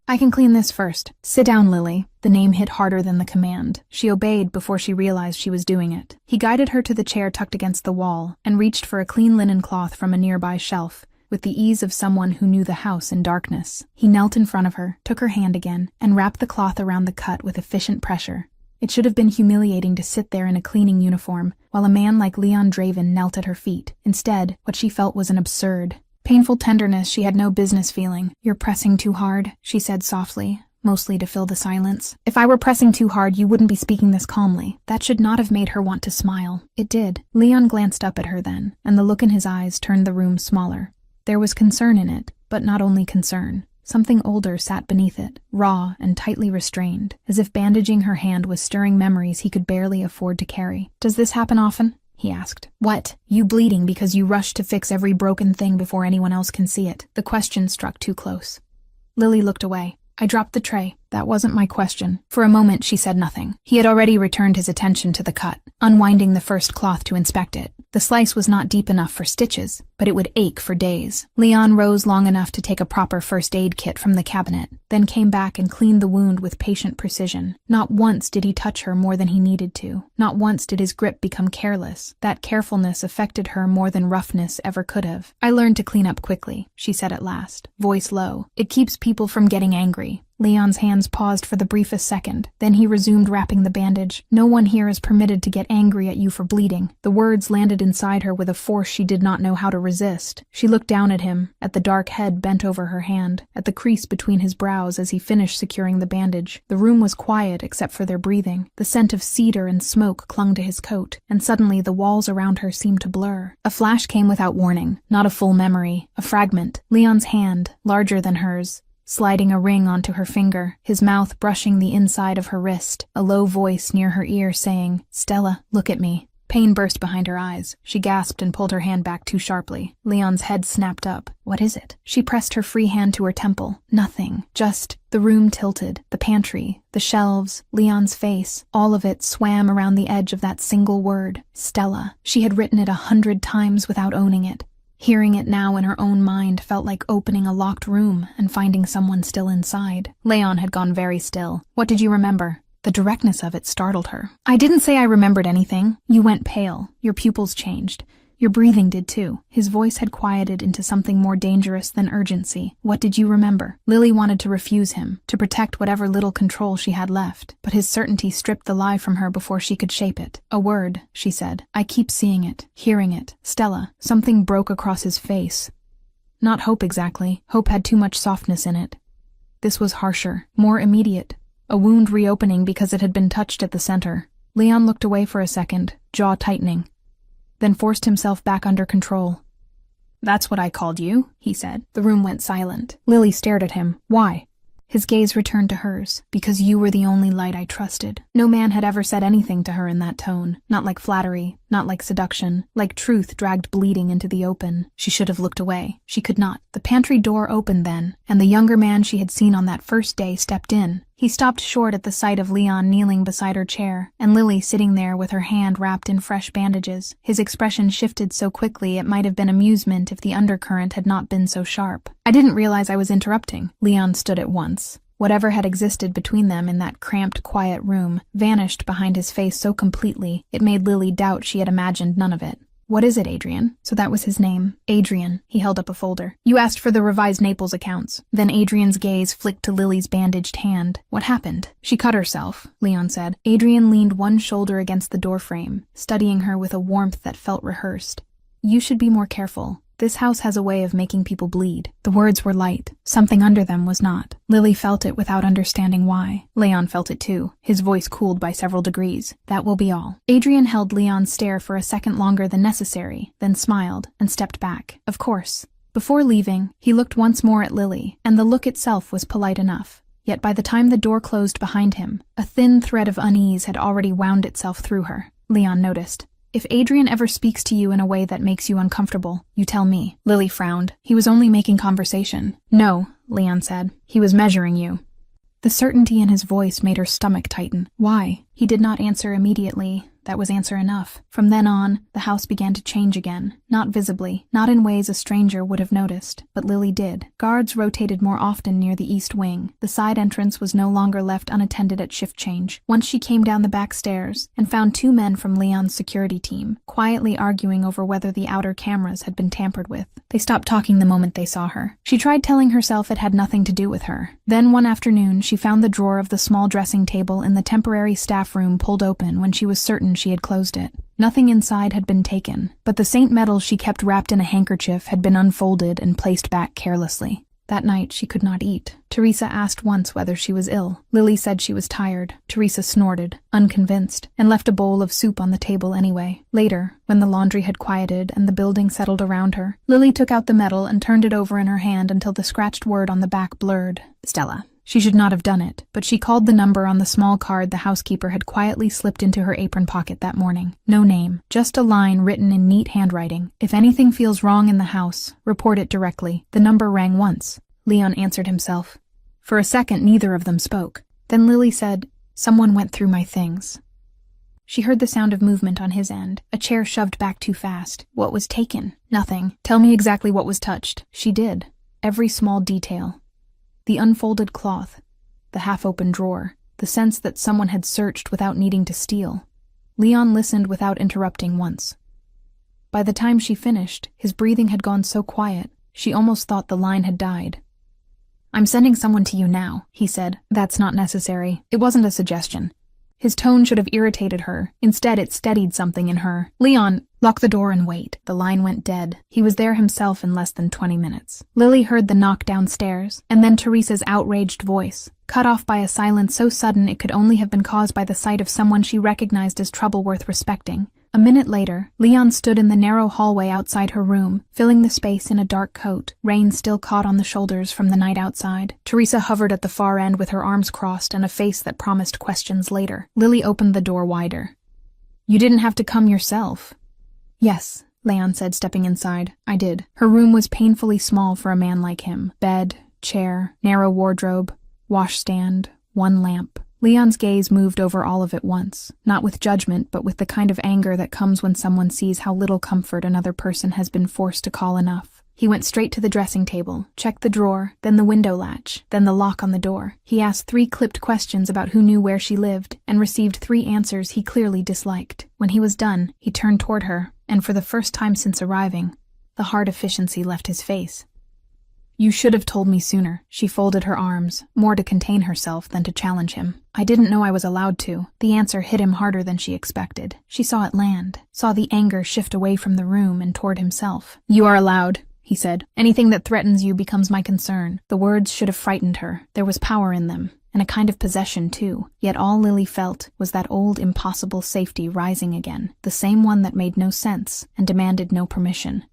"I can clean this first." "Sit down, Lily." The name hit harder than the command. She obeyed before she realized she was doing it. He guided her to the chair tucked against the wall and reached for a clean linen cloth from a nearby shelf, with the ease of someone who knew the house in darkness. He knelt in front of her, took her hand again, and wrapped the cloth around the cut with efficient pressure. It should have been humiliating to sit there in a cleaning uniform, while a man like Leon Draven knelt at her feet. Instead, what she felt was an absurd, painful tenderness she had no business feeling. "You're pressing too hard," she said softly, mostly to fill the silence. "If I were pressing too hard, you wouldn't be speaking this calmly." That should not have made her want to smile. It did. Leon glanced up at her then, and the look in his eyes turned the room smaller. There was concern in it, but not only concern. Something older sat beneath it, raw and tightly restrained, as if bandaging her hand was stirring memories he could barely afford to carry. "Does this happen often?" he asked. What? You bleeding because you rushed to fix every broken thing before anyone else can see it? The question struck too close. Lily looked away. I dropped the tray. That wasn't my question. For a moment, she said nothing. He had already returned his attention to the cut, unwinding the first cloth to inspect it. The slice was not deep enough for stitches, but it would ache for days. Leon rose long enough to take a proper first aid kit from the cabinet, then came back and cleaned the wound with patient precision. Not once did he touch her more than he needed to. Not once did his grip become careless. That carefulness affected her more than roughness ever could have. I learned to clean up quickly, she said at last, voice low. It keeps people from getting angry. Leon's hands paused for the briefest second. Then he resumed wrapping the bandage. No one here is permitted to get angry at you for bleeding. The words landed inside her with a force she did not know how to resist. She looked down at him, at the dark head bent over her hand, at the crease between his brows as he finished securing the bandage. The room was quiet except for their breathing. The scent of cedar and smoke clung to his coat, and suddenly the walls around her seemed to blur. A flash came without warning, not a full memory, a fragment. Leon's hand, larger than hers, sliding a ring onto her finger, his mouth brushing the inside of her wrist, a low voice near her ear saying, Stella, look at me. Pain burst behind her eyes. She gasped and pulled her hand back too sharply. Leon's head snapped up. What is it? She pressed her free hand to her temple. Nothing. Just the room tilted, the pantry, the shelves, Leon's face. All of it swam around the edge of that single word, Stella. She had written it 100 times without owning it. Hearing it now in her own mind felt like opening a locked room and finding someone still inside. Leon had gone very still. What did you remember? The directness of it startled her. I didn't say I remembered anything. You went pale. Your pupils changed. Your breathing did too. His voice had quieted into something more dangerous than urgency. What did you remember? Lily wanted to refuse him, to protect whatever little control she had left, but his certainty stripped the lie from her before she could shape it. A word, she said. I keep seeing it, hearing it. Stella. Something broke across his face. Not hope exactly. Hope had too much softness in it. This was harsher, more immediate. A wound reopening because it had been touched at the center. Leon looked away for a second, jaw tightening, then forced himself back under control. That's what I called you, he said. The room went silent. Lily stared at him. Why? His gaze returned to hers. Because you were the only light I trusted. No man had ever said anything to her in that tone. Not like flattery, not like seduction, like truth dragged bleeding into the open. She should have looked away. She could not. The pantry door opened then, and the younger man she had seen on that first day stepped in. He stopped short at the sight of Leon kneeling beside her chair, and Lily sitting there with her hand wrapped in fresh bandages. His expression shifted so quickly it might have been amusement if the undercurrent had not been so sharp. I didn't realize I was interrupting. Leon stood at once. Whatever had existed between them in that cramped, quiet room vanished behind his face so completely it made Lily doubt she had imagined none of it. What is it, Adrian? So that was his name. Adrian. He held up a folder. You asked for the revised Naples accounts. Then Adrian's gaze flicked to Lily's bandaged hand. What happened? She cut herself, Leon said. Adrian leaned one shoulder against the doorframe, studying her with a warmth that felt rehearsed. You should be more careful. This house has a way of making people bleed. The words were light. Something under them was not. Lily felt it without understanding why. Leon felt it too, his voice cooled by several degrees. That will be all. Adrian held Leon's stare for a second longer than necessary, then smiled and stepped back. Of course. Before leaving, he looked once more at Lily, and the look itself was polite enough. Yet by the time the door closed behind him, a thin thread of unease had already wound itself through her. Leon noticed. If Adrian ever speaks to you in a way that makes you uncomfortable, you tell me. Lily frowned. He was only making conversation. No, Leon said. He was measuring you. The certainty in his voice made her stomach tighten. Why? He did not answer immediately. That was answer enough. From then on, the house began to change again. Not visibly, not in ways a stranger would have noticed, but Lily did. Guards rotated more often near the east wing. The side entrance was no longer left unattended at shift change. Once she came down the back stairs and found 2 men from Leon's security team, quietly arguing over whether the outer cameras had been tampered with. They stopped talking the moment they saw her. She tried telling herself it had nothing to do with her. Then one afternoon, she found the drawer of the small dressing table in the temporary staff room pulled open when she was certain she had closed it. Nothing inside had been taken, but the Saint medal she kept wrapped in a handkerchief had been unfolded and placed back carelessly. That night she could not eat. Teresa asked once whether she was ill. Lily said she was tired. Teresa snorted, unconvinced, and left a bowl of soup on the table anyway. Later, when the laundry had quieted and the building settled around her, Lily took out the medal and turned it over in her hand until the scratched word on the back blurred. Stella. She should not have done it, but she called the number on the small card the housekeeper had quietly slipped into her apron pocket that morning. No name, just a line written in neat handwriting. If anything feels wrong in the house, report it directly. The number rang once. Leon answered himself. For a second, neither of them spoke. Then Lily said, "Someone went through my things." She heard the sound of movement on his end, a chair shoved back too fast. What was taken? Nothing. Tell me exactly what was touched. She did. Every small detail. The unfolded cloth, the half-open drawer, the sense that someone had searched without needing to steal. Leon listened without interrupting once. By the time she finished, his breathing had gone so quiet, she almost thought the line had died. "I'm sending someone to you now," he said. "That's not necessary. It wasn't a suggestion." His tone should have irritated her. Instead, it steadied something in her. "Leon, lock the door and wait." The line went dead. He was there himself in less than 20 minutes. Lily heard the knock downstairs, and then Teresa's outraged voice, cut off by a silence so sudden it could only have been caused by the sight of someone she recognized as trouble worth respecting. A minute later, Leon stood in the narrow hallway outside her room, filling the space in a dark coat, rain still caught on the shoulders from the night outside. Teresa hovered at the far end with her arms crossed and a face that promised questions later. Lily opened the door wider. "You didn't have to come yourself." "Yes," Leon said, stepping inside. "I did." Her room was painfully small for a man like him. Bed, chair, narrow wardrobe, washstand, one lamp. Leon's gaze moved over all of it once, not with judgment, but with the kind of anger that comes when someone sees how little comfort another person has been forced to call enough. He went straight to the dressing table, checked the drawer, then the window latch, then the lock on the door. He asked 3 clipped questions about who knew where she lived, and received 3 answers he clearly disliked. When he was done, he turned toward her, and for the first time since arriving, the hard efficiency left his face. "You should have told me sooner." She folded her arms, more to contain herself than to challenge him. "I didn't know I was allowed to." The answer hit him harder than she expected. She saw it land, saw the anger shift away from the room and toward himself. "You are allowed," he said. "Anything that threatens you becomes my concern." The words should have frightened her. There was power in them, and a kind of possession too. Yet all Lily felt was that old impossible safety rising again, the same one that made no sense and demanded no permission.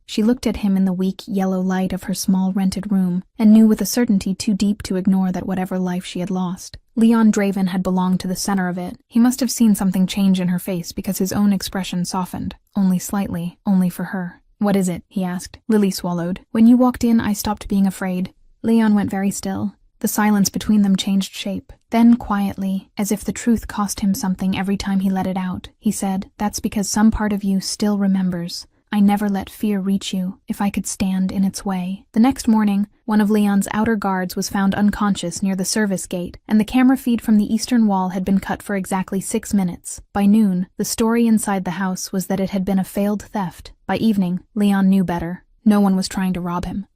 She looked at him in the weak yellow light of her small rented room, and knew with a certainty too deep to ignore that whatever life she had lost, Leon Draven had belonged to the center of it. He must have seen something change in her face because his own expression softened, only slightly, only for her. "What is it?" he asked. Lily swallowed. "When you walked in, I stopped being afraid." Leon went very still. The silence between them changed shape. Then, quietly, as if the truth cost him something every time he let it out, he said, "That's because some part of you still remembers. I never let fear reach you, if I could stand in its way." The next morning, one of Leon's outer guards was found unconscious near the service gate, and the camera feed from the eastern wall had been cut for exactly 6 minutes. By noon, the story inside the house was that it had been a failed theft. By evening, Leon knew better. No one was trying to rob him.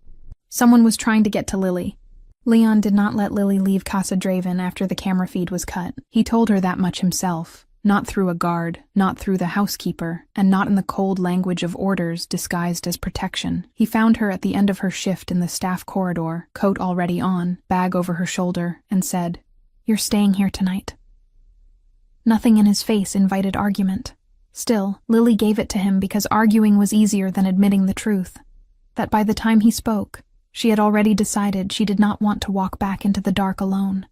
Someone was trying to get to Lily. Leon did not let Lily leave Casa Draven after the camera feed was cut. He told her that much himself. Not through a guard, not through the housekeeper, and not in the cold language of orders disguised as protection. He found her at the end of her shift in the staff corridor, coat already on, bag over her shoulder, and said, "You're staying here tonight." Nothing in his face invited argument. Still, Lily gave it to him because arguing was easier than admitting the truth. That by the time he spoke, she had already decided she did not want to walk back into the dark alone.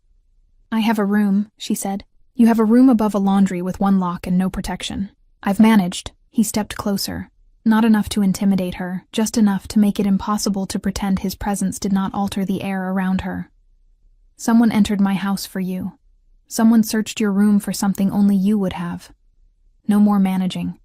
"I have a room," she said. "You have a room above a laundry with 1 lock and no protection. I've managed." He stepped closer. Not enough to intimidate her, just enough to make it impossible to pretend his presence did not alter the air around her. "Someone entered my house for you. Someone searched your room for something only you would have. No more managing."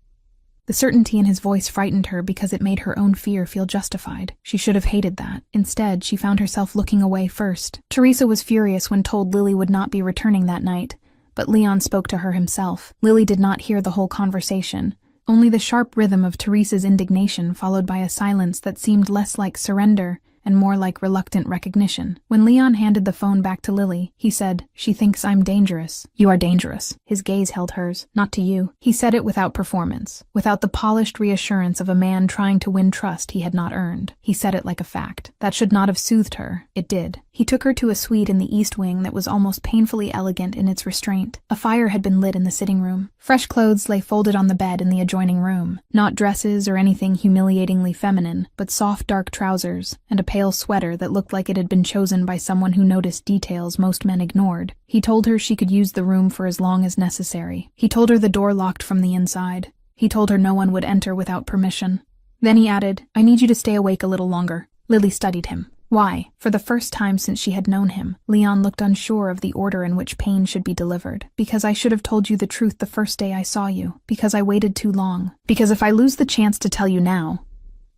The certainty in his voice frightened her because it made her own fear feel justified. She should have hated that. Instead, she found herself looking away first. Teresa was furious when told Lily would not be returning that night. But Leon spoke to her himself. Lily did not hear the whole conversation, only the sharp rhythm of Teresa's indignation followed by a silence that seemed less like surrender and more like reluctant recognition. When Leon handed the phone back to Lily, he said, "She thinks I'm dangerous." "You are dangerous." His gaze held hers. "Not to you." He said it without performance, without the polished reassurance of a man trying to win trust he had not earned. He said it like a fact. That should not have soothed her. It did. He took her to a suite in the east wing that was almost painfully elegant in its restraint. A fire had been lit in the sitting room. Fresh clothes lay folded on the bed in the adjoining room. Not dresses or anything humiliatingly feminine, but soft dark trousers, and a pair pale sweater that looked like it had been chosen by someone who noticed details most men ignored. He told her she could use the room for as long as necessary. He told her the door locked from the inside. He told her no one would enter without permission. Then he added, "I need you to stay awake a little longer." Lily studied him. Why? For the first time since she had known him, Leon looked unsure of the order in which pain should be delivered. "Because I should have told you the truth the first day I saw you. Because I waited too long. Because if I lose the chance to tell you now,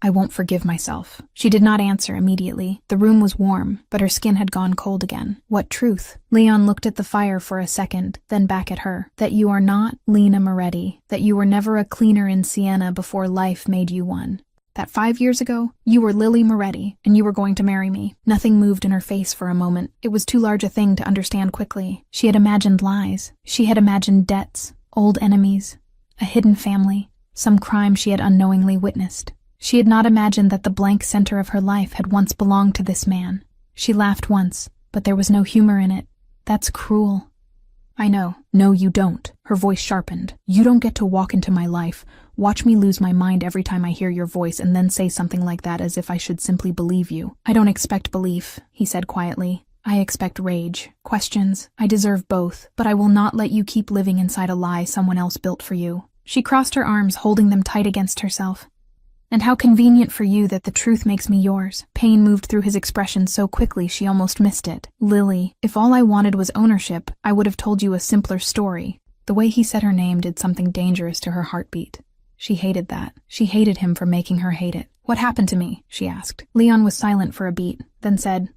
I won't forgive myself." She did not answer immediately. The room was warm, but her skin had gone cold again. What truth? Leon looked at the fire for a second, then back at her. "That you are not Lena Moretti. That you were never a cleaner in Siena before life made you one. That 5 years ago, you were Lily Moretti, and you were going to marry me." Nothing moved in her face for a moment. It was too large a thing to understand quickly. She had imagined lies. She had imagined debts, old enemies, a hidden family, some crime she had unknowingly witnessed. She had not imagined that the blank center of her life had once belonged to this man. She laughed once, but there was no humor in it. "That's cruel." "I know." "No, you don't." Her voice sharpened. "You don't get to walk into my life, watch me lose my mind every time I hear your voice, and then say something like that as if I should simply believe you." "I don't expect belief," he said quietly. "I expect rage, questions. I deserve both, but I will not let you keep living inside a lie someone else built for you." She crossed her arms, holding them tight against herself. "And how convenient for you that the truth makes me yours." Pain moved through his expression so quickly she almost missed it. "Lily, if all I wanted was ownership, I would have told you a simpler story." The way he said her name did something dangerous to her heartbeat. She hated that. She hated him for making her hate it. "What happened to me?" she asked. Leon was silent for a beat, then said,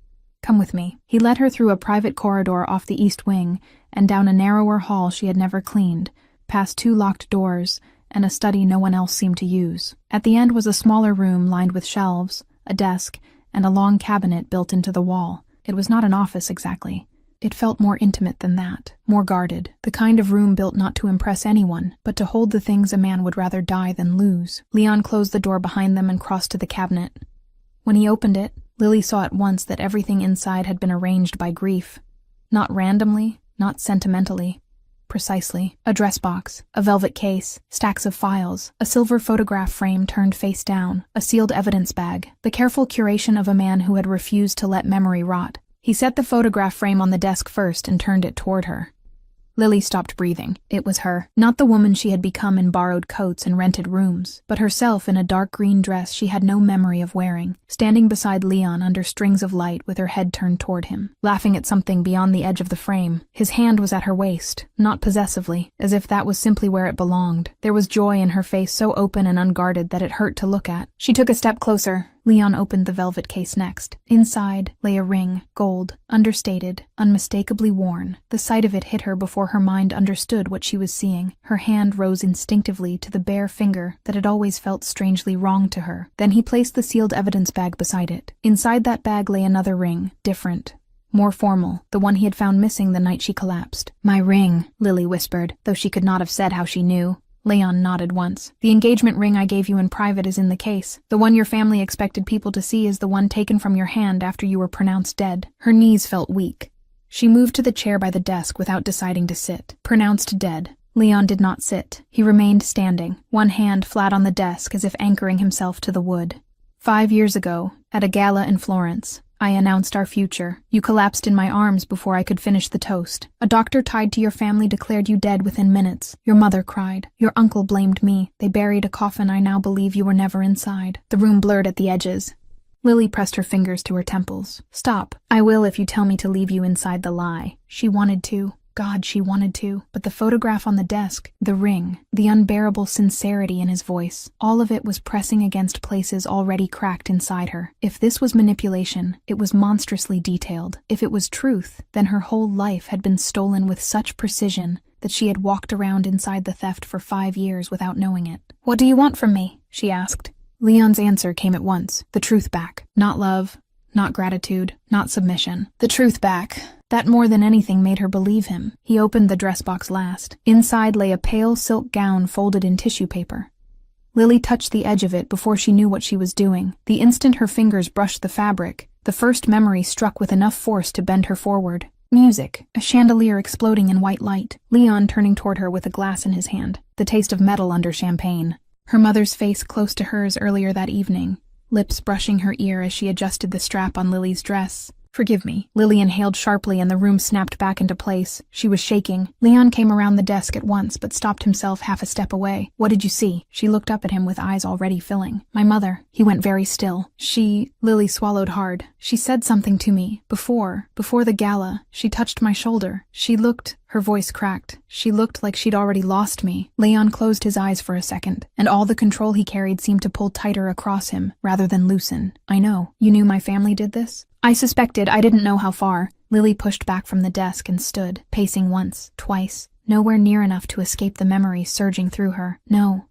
"Come with me." He led her through a private corridor off the east wing and down a narrower hall she had never cleaned, past 2 locked doors, and a study no one else seemed to use. At the end was a smaller room lined with shelves, a desk, and a long cabinet built into the wall. It was not an office exactly. It felt more intimate than that, more guarded, the kind of room built not to impress anyone, but to hold the things a man would rather die than lose. Leon closed the door behind them and crossed to the cabinet. When he opened it, Lily saw at once that everything inside had been arranged by grief. Not randomly, not sentimentally. Precisely. A dress box, a velvet case, stacks of files, a silver photograph frame turned face down, a sealed evidence bag, the careful curation of a man who had refused to let memory rot. He set the photograph frame on the desk first and turned it toward her. Lily stopped breathing. It was her, not the woman she had become in borrowed coats and rented rooms, but herself in a dark green dress she had no memory of wearing, standing beside Leon under strings of light with her head turned toward him, laughing at something beyond the edge of the frame. His hand was at her waist, not possessively, as if that was simply where it belonged. There was joy in her face so open and unguarded that it hurt to look at. She took a step closer. Leon opened the velvet case next. Inside lay a ring, gold, understated, unmistakably worn. The sight of it hit her before her mind understood what she was seeing. Her hand rose instinctively to the bare finger that had always felt strangely wrong to her. Then he placed the sealed evidence bag beside it. Inside that bag lay another ring, different, more formal, the one he had found missing the night she collapsed. "My ring," Lily whispered, though she could not have said how she knew. Leon nodded once. "The engagement ring I gave you in private is in the case. The one your family expected people to see is the one taken from your hand after you were pronounced dead." Her knees felt weak. She moved to the chair by the desk without deciding to sit. Pronounced dead. Leon did not sit. He remained standing, one hand flat on the desk as if anchoring himself to the wood. 5 years ago, at a gala in Florence, I announced our future. You collapsed in my arms before I could finish the toast. A doctor tied to your family declared you dead within minutes. Your mother cried. Your uncle blamed me. They buried a coffin I now believe you were never inside. The room blurred at the edges. Lily pressed her fingers to her temples. "Stop. I will if you tell me to leave you inside the lie." She wanted to. God, she wanted to. But the photograph on the desk, the ring, the unbearable sincerity in his voice, all of it was pressing against places already cracked inside her. If this was manipulation, it was monstrously detailed. If it was truth, then her whole life had been stolen with such precision that she had walked around inside the theft for 5 years without knowing it. "What do you want from me?" she asked. Leon's answer came at once. The truth back. Not love, not gratitude, not submission. The truth back. That more than anything made her believe him. He opened the dress box last. Inside lay a pale silk gown folded in tissue paper. Lily touched the edge of it before she knew what she was doing. The instant her fingers brushed the fabric, the first memory struck with enough force to bend her forward. Music, a chandelier exploding in white light. Leon turning toward her with a glass in his hand, the taste of metal under champagne. Her mother's face close to hers earlier that evening. lips brushing her ear as she adjusted the strap on Lily's dress. "Forgive me." Lily inhaled sharply and the room snapped back into place. She was shaking. Leon came around the desk at once but stopped himself half a step away. "What did you see?" She looked up at him with eyes already filling. "My mother." He went very still. Lily swallowed hard. "She said something to me. Before the gala. She touched my shoulder. Her voice cracked. She looked like she'd already lost me." Leon closed his eyes for a second, and all the control he carried seemed to pull tighter across him, rather than loosen. "I know. You knew my family did this?" "I suspected. I didn't know how far." Lily pushed back from the desk and stood, pacing once, twice, nowhere near enough to escape the memory surging through her. No,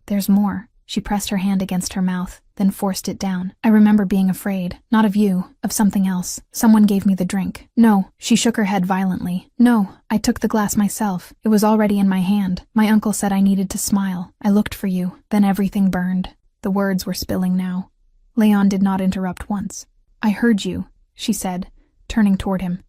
there's more." She pressed her hand against her mouth, then forced it down. "I remember being afraid. Not of you, of something else. Someone gave me the drink." "No." She shook her head violently. "No, I took the glass myself. It was already in my hand. My uncle said I needed to smile. I looked for you. Then everything burned." The words were spilling now. Leon did not interrupt once. "I heard you," she said, turning toward him.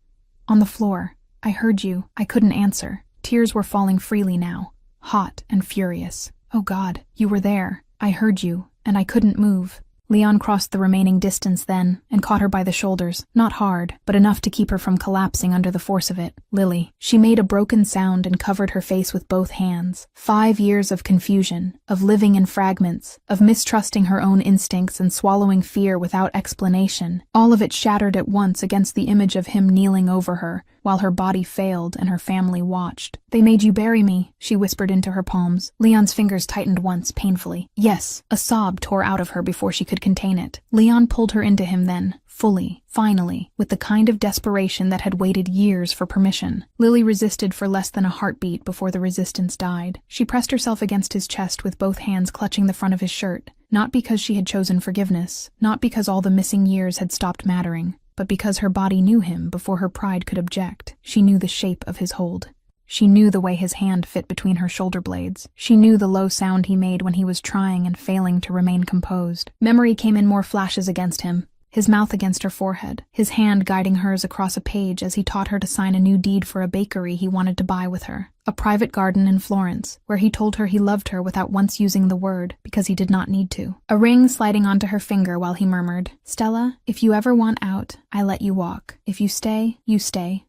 "On the floor. I heard you. I couldn't answer." Tears were falling freely now, hot and furious. "Oh God, you were there. I heard you, and I couldn't move." Leon crossed the remaining distance then, and caught her by the shoulders, not hard, but enough to keep her from collapsing under the force of it. "Lily." She made a broken sound and covered her face with both hands. 5 years of confusion, of living in fragments, of mistrusting her own instincts and swallowing fear without explanation. All of it shattered at once against the image of him kneeling over her, while her body failed and her family watched. "They made you bury me," she whispered into her palms. Leon's fingers tightened once, painfully. "Yes." A sob tore out of her before she could contain it. Leon pulled her into him then, fully, finally, with the kind of desperation that had waited years for permission. Lily resisted for less than a heartbeat before the resistance died. She pressed herself against his chest with both hands clutching the front of his shirt, not because she had chosen forgiveness, not because all the missing years had stopped mattering, but because her body knew him before her pride could object. She knew the shape of his hold. She knew the way his hand fit between her shoulder blades. She knew the low sound he made when he was trying and failing to remain composed. Memory came in more flashes against him. His mouth against her forehead, his hand guiding hers across a page as he taught her to sign a new deed for a bakery he wanted to buy with her. A private garden in Florence, where he told her he loved her without once using the word, because he did not need to. A ring sliding onto her finger while he murmured, "Stella, if you ever want out, I let you walk. If you stay,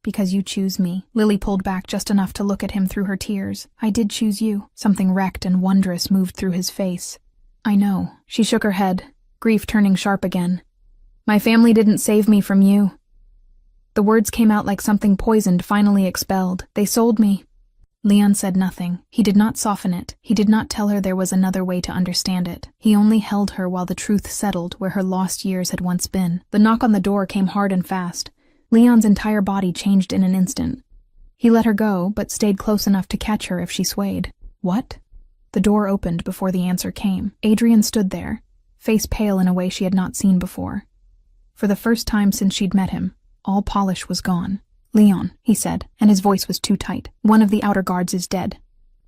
because you choose me." Lily pulled back just enough to look at him through her tears. "I did choose you." Something wrecked and wondrous moved through his face. "I know." She shook her head, grief turning sharp again. "My family didn't save me from you." The words came out like something poisoned finally expelled. "They sold me." Leon said nothing. He did not soften it. He did not tell her there was another way to understand it. He only held her while the truth settled where her lost years had once been. The knock on the door came hard and fast. Leon's entire body changed in an instant. He let her go, but stayed close enough to catch her if she swayed. "What?" The door opened before the answer came. Adrian stood there, face pale in a way she had not seen before. For the first time since she'd met him, all polish was gone. "Leon," he said, and his voice was too tight. "One of the outer guards is dead."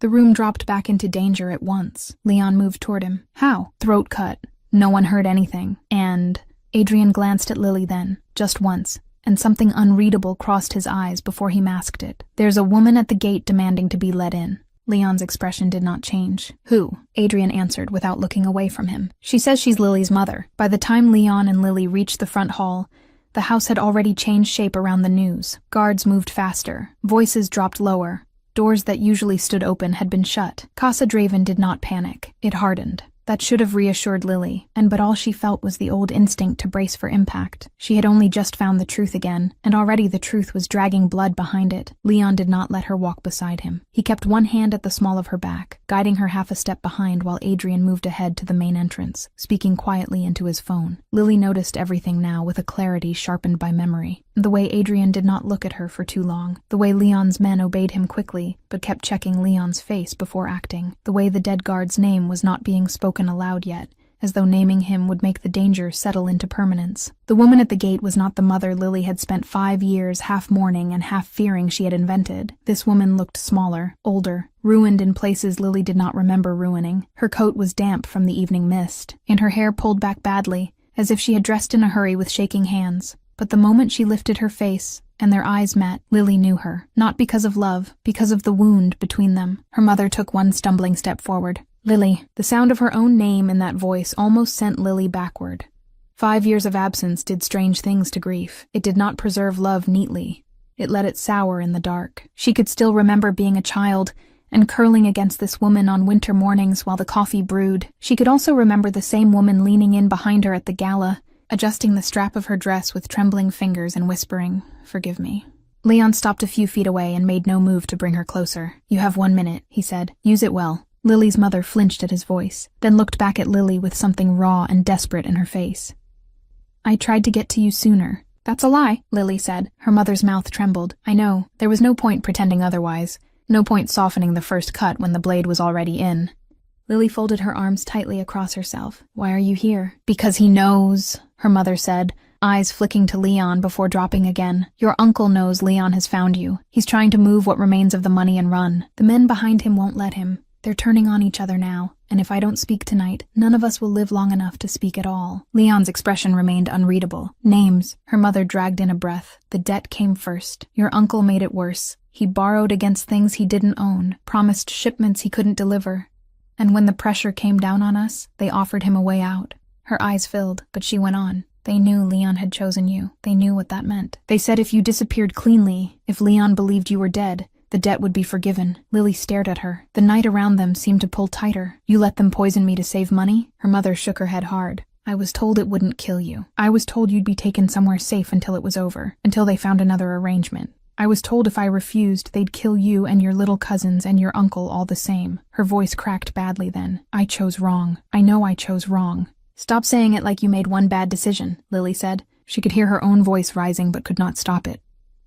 The room dropped back into danger at once. Leon moved toward him. "How?" "Throat cut. No one heard anything. And..." Adrian glanced at Lily then, just once, and something unreadable crossed his eyes before he masked it. "There's a woman at the gate demanding to be let in." Leon's expression did not change. "Who?" Adrian answered without looking away from him. "She says she's Lily's mother." By the time Leon and Lily reached the front hall, the house had already changed shape around the news. Guards moved faster. Voices dropped lower. Doors that usually stood open had been shut. Casa Draven did not panic. It hardened. That should have reassured Lily, but all she felt was the old instinct to brace for impact. She had only just found the truth again, and already the truth was dragging blood behind it. Leon did not let her walk beside him. He kept one hand at the small of her back, guiding her half a step behind while Adrian moved ahead to the main entrance, speaking quietly into his phone. Lily noticed everything now with a clarity sharpened by memory. The way Adrian did not look at her for too long. The way Leon's men obeyed him quickly, but kept checking Leon's face before acting. The way the dead guard's name was not being spoken aloud yet, as though naming him would make the danger settle into permanence. The woman at the gate was not the mother Lily had spent 5 years half mourning and half fearing she had invented. This woman looked smaller, older, ruined in places Lily did not remember ruining. Her coat was damp from the evening mist, and her hair pulled back badly, as if she had dressed in a hurry with shaking hands. But the moment she lifted her face, and their eyes met, Lily knew her. Not because of love, because of the wound between them. Her mother took one stumbling step forward. Lily. The sound of her own name in that voice almost sent Lily backward. 5 years of absence did strange things to grief. It did not preserve love neatly. It let it sour in the dark. She could still remember being a child and curling against this woman on winter mornings while the coffee brewed. She could also remember the same woman leaning in behind her at the gala, adjusting the strap of her dress with trembling fingers and whispering, "Forgive me." Leon stopped a few feet away and made no move to bring her closer. "You have 1 minute," he said. "Use it well." Lily's mother flinched at his voice, then looked back at Lily with something raw and desperate in her face. "I tried to get to you sooner." "That's a lie," Lily said. Her mother's mouth trembled. "I know. There was no point pretending otherwise. No point softening the first cut when the blade was already in." Lily folded her arms tightly across herself. "Why are you here?" "Because he knows," her mother said, eyes flicking to Leon before dropping again. "Your uncle knows Leon has found you. He's trying to move what remains of the money and run. The men behind him won't let him. They're turning on each other now, and if I don't speak tonight, none of us will live long enough to speak at all." Leon's expression remained unreadable. "Names." Her mother dragged in a breath. "The debt came first. Your uncle made it worse. He borrowed against things he didn't own, promised shipments he couldn't deliver. And when the pressure came down on us, they offered him a way out." Her eyes filled, but she went on. "They knew Leon had chosen you. They knew what that meant. They said if you disappeared cleanly, if Leon believed you were dead, the debt would be forgiven." Lily stared at her. The night around them seemed to pull tighter. "You let them poison me to save money?" Her mother shook her head hard. "I was told it wouldn't kill you. I was told you'd be taken somewhere safe until it was over, until they found another arrangement. I was told if I refused, they'd kill you and your little cousins and your uncle all the same." Her voice cracked badly then. "I chose wrong. I know I chose wrong." "Stop saying it like you made one bad decision," Lily said. She could hear her own voice rising but could not stop it.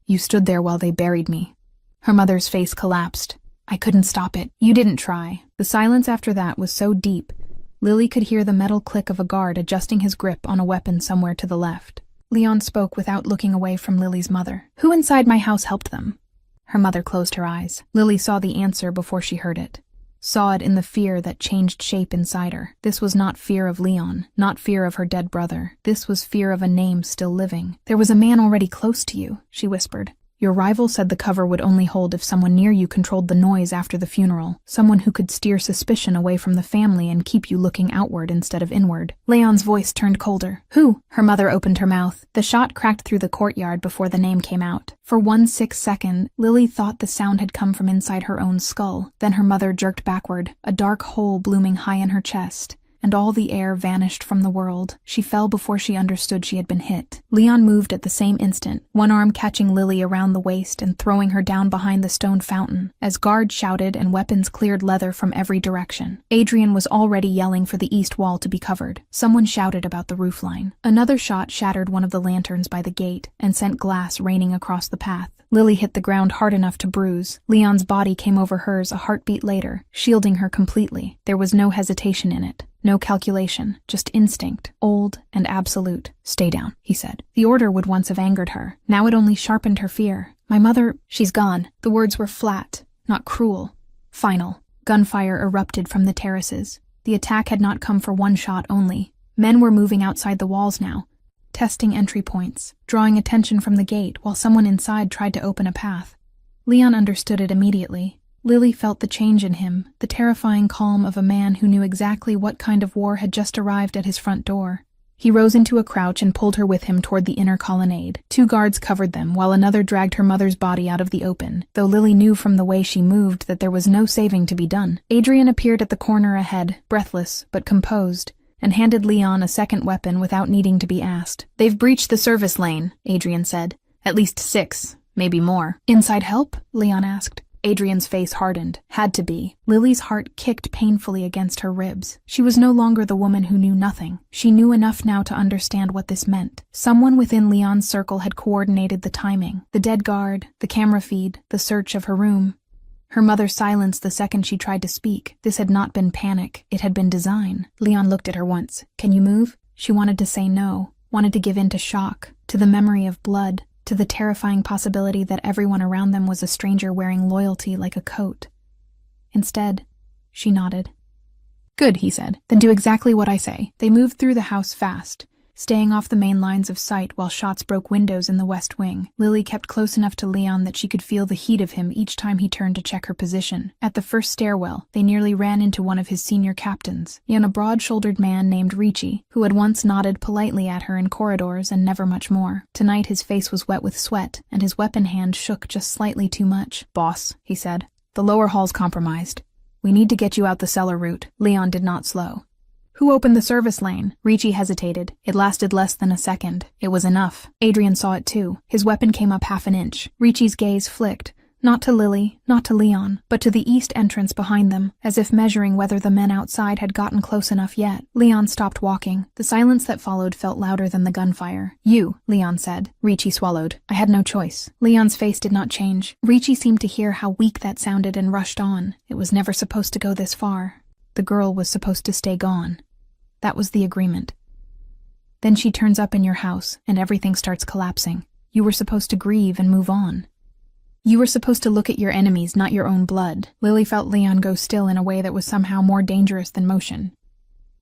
"You stood there while they buried me." Her mother's face collapsed. "I couldn't stop it. You didn't try." The silence after that was so deep, Lily could hear the metal click of a guard adjusting his grip on a weapon somewhere to the left. Leon spoke without looking away from Lily's mother. "Who inside my house helped them?" Her mother closed her eyes. Lily saw the answer before she heard it. Saw it in the fear that changed shape inside her. This was not fear of Leon, not fear of her dead brother. This was fear of a name still living. "There was a man already close to you," she whispered. "Your rival said the cover would only hold if someone near you controlled the noise after the funeral, someone who could steer suspicion away from the family and keep you looking outward instead of inward." Leon's voice turned colder. "Who?" Her mother opened her mouth. The shot cracked through the courtyard before the name came out. For 1 second, Lily thought the sound had come from inside her own skull. Then her mother jerked backward, a dark hole blooming high in her chest, and all the air vanished from the world. She fell before she understood she had been hit. Leon moved at the same instant, one arm catching Lily around the waist and throwing her down behind the stone fountain, as guards shouted and weapons cleared leather from every direction. Adrian was already yelling for the east wall to be covered. Someone shouted about the roofline. Another shot shattered one of the lanterns by the gate and sent glass raining across the path. Lily hit the ground hard enough to bruise. Leon's body came over hers a heartbeat later, shielding her completely. There was no hesitation in it. No calculation, just instinct, old and absolute. "Stay down," he said. The order would once have angered her. Now it only sharpened her fear. "My mother, she's gone." The words were flat, not cruel. Final. Gunfire erupted from the terraces. The attack had not come for one shot only. Men were moving outside the walls now, testing entry points, drawing attention from the gate while someone inside tried to open a path. Leon understood it immediately. Lily felt the change in him, the terrifying calm of a man who knew exactly what kind of war had just arrived at his front door. He rose into a crouch and pulled her with him toward the inner colonnade. 2 guards covered them, while another dragged her mother's body out of the open, though Lily knew from the way she moved that there was no saving to be done. Adrian appeared at the corner ahead, breathless but composed, and handed Leon a second weapon without needing to be asked. "They've breached the service lane," Adrian said. "At least 6, maybe more." "Inside help?" Leon asked. Adrian's face hardened. Had to be. Lily's heart kicked painfully against her ribs. She was no longer the woman who knew nothing. She knew enough now to understand what this meant. Someone within Leon's circle had coordinated the timing. The dead guard, the camera feed, the search of her room. Her mother silenced the second she tried to speak. This had not been panic. It had been design. Leon looked at her once. "Can you move?" She wanted to say no, wanted to give in to shock, to the memory of blood, to the terrifying possibility that everyone around them was a stranger wearing loyalty like a coat. Instead, she nodded. "Good," he said. "Then do exactly what I say." They moved through the house fast, staying off the main lines of sight while shots broke windows in the west wing. Lily kept close enough to Leon that she could feel the heat of him each time he turned to check her position. At the first stairwell, they nearly ran into one of his senior captains, a broad-shouldered man named Ricci, who had once nodded politely at her in corridors and never much more. Tonight his face was wet with sweat, and his weapon hand shook just slightly too much. "Boss," he said, "the lower hall's compromised. We need to get you out the cellar route." Leon did not slow. "Who opened the service lane?" Ricci hesitated. It lasted less than a second. It was enough. Adrian saw it too. His weapon came up half an inch. Ricci's gaze flicked, not to Lily, not to Leon, but to the east entrance behind them, as if measuring whether the men outside had gotten close enough yet. Leon stopped walking. The silence that followed felt louder than the gunfire. "You," Leon said. Ricci swallowed. "I had no choice." Leon's face did not change. Ricci seemed to hear how weak that sounded and rushed on. It was never supposed to go this far. The girl was supposed to stay gone. That was the agreement. Then she turns up in your house, and everything starts collapsing. You were supposed to grieve and move on. You were supposed to look at your enemies, not your own blood. Lily felt Leon go still in a way that was somehow more dangerous than motion.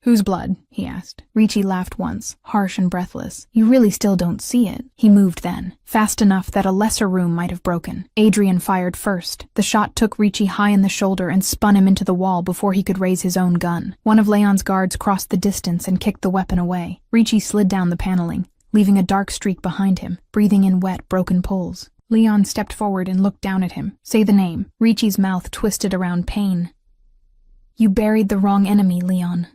"Whose blood?" he asked. Ricci laughed once, harsh and breathless. "You really still don't see it." He moved then, fast enough that a lesser room might have broken. Adrian fired first. The shot took Ricci high in the shoulder and spun him into the wall before he could raise his own gun. One of Leon's guards crossed the distance and kicked the weapon away. Ricci slid down the paneling, leaving a dark streak behind him, breathing in wet, broken pulls. Leon stepped forward and looked down at him. "Say the name." Ricci's mouth twisted around pain. "You buried the wrong enemy, Leon."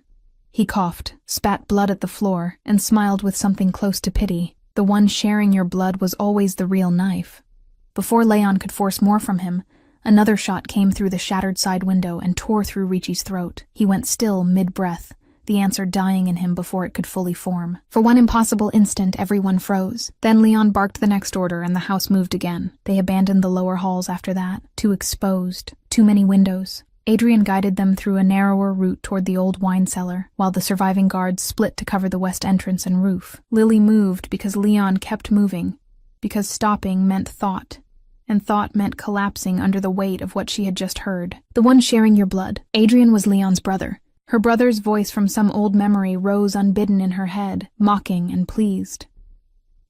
He coughed, spat blood at the floor, and smiled with something close to pity. The one sharing your blood was always the real knife. Before Leon could force more from him, another shot came through the shattered side window and tore through Ricci's throat. He went still mid-breath, the answer dying in him before it could fully form. For one impossible instant, everyone froze. Then Leon barked the next order and the house moved again. They abandoned the lower halls after that. Too exposed. Too many windows. Adrian guided them through a narrower route toward the old wine cellar, while the surviving guards split to cover the west entrance and roof. Lily moved because Leon kept moving, because stopping meant thought, and thought meant collapsing under the weight of what she had just heard. The one sharing your blood. Adrian was Leon's brother. Her brother's voice from some old memory rose unbidden in her head, mocking and pleased.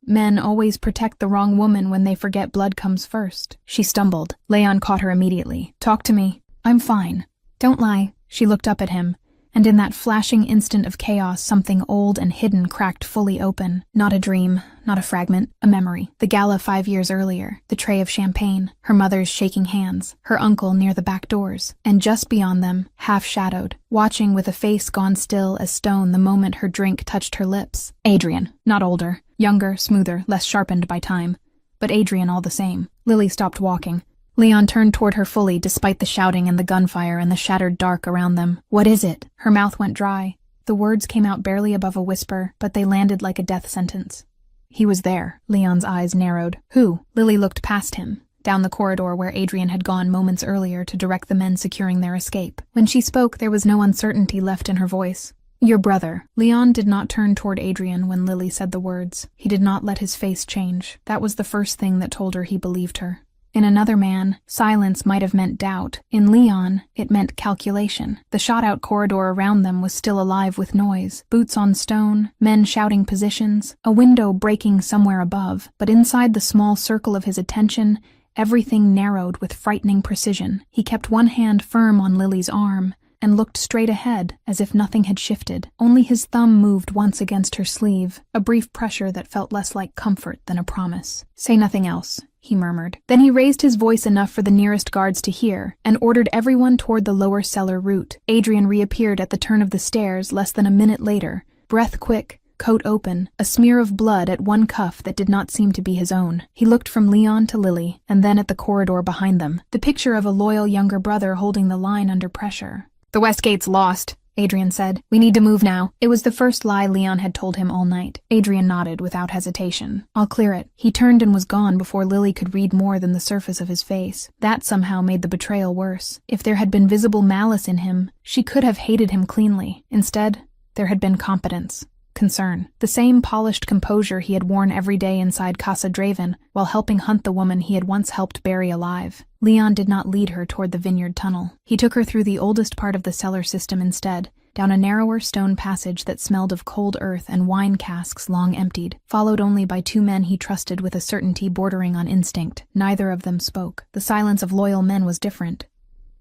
Men always protect the wrong woman when they forget blood comes first. She stumbled. Leon caught her immediately. "Talk to me." "I'm fine. Don't lie." She looked up at him, and in that flashing instant of chaos something old and hidden cracked fully open. Not a dream, not a fragment, a memory. The gala 5 years earlier, the tray of champagne, her mother's shaking hands, her uncle near the back doors, and just beyond them, half-shadowed, watching with a face gone still as stone the moment her drink touched her lips. Adrian, not older, younger, smoother, less sharpened by time, but Adrian all the same. Lily stopped walking. Leon turned toward her fully despite the shouting and the gunfire and the shattered dark around them. "What is it?" Her mouth went dry. The words came out barely above a whisper, but they landed like a death sentence. "He was there." Leon's eyes narrowed. "Who?" Lily looked past him, down the corridor where Adrian had gone moments earlier to direct the men securing their escape. When she spoke, there was no uncertainty left in her voice. "Your brother." Leon did not turn toward Adrian when Lily said the words. He did not let his face change. That was the first thing that told her he believed her. In another man, silence might have meant doubt. In Leon, it meant calculation. The shot-out corridor around them was still alive with noise. Boots on stone, men shouting positions, a window breaking somewhere above. But inside the small circle of his attention, everything narrowed with frightening precision. He kept one hand firm on Lily's arm and looked straight ahead, as if nothing had shifted. Only his thumb moved once against her sleeve, a brief pressure that felt less like comfort than a promise. "Say nothing else," he murmured. Then he raised his voice enough for the nearest guards to hear, and ordered everyone toward the lower cellar route. Adrian reappeared at the turn of the stairs less than a minute later, breath quick, coat open, a smear of blood at one cuff that did not seem to be his own. He looked from Leon to Lily, and then at the corridor behind them, the picture of a loyal younger brother holding the line under pressure. "The West Gate's lost," Adrian said. "We need to move now." It was the first lie Leon had told him all night. Adrian nodded without hesitation. "I'll clear it." He turned and was gone before Lily could read more than the surface of his face. That somehow made the betrayal worse. If there had been visible malice in him, she could have hated him cleanly. Instead, there had been competence. Concern. The same polished composure he had worn every day inside Casa Draven while helping hunt the woman he had once helped bury alive. Leon did not lead her toward the vineyard tunnel. He took her through the oldest part of the cellar system instead, down a narrower stone passage that smelled of cold earth and wine casks long emptied, followed only by two men he trusted with a certainty bordering on instinct. Neither of them spoke. The silence of loyal men was different.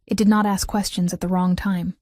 It did not ask questions at the wrong time.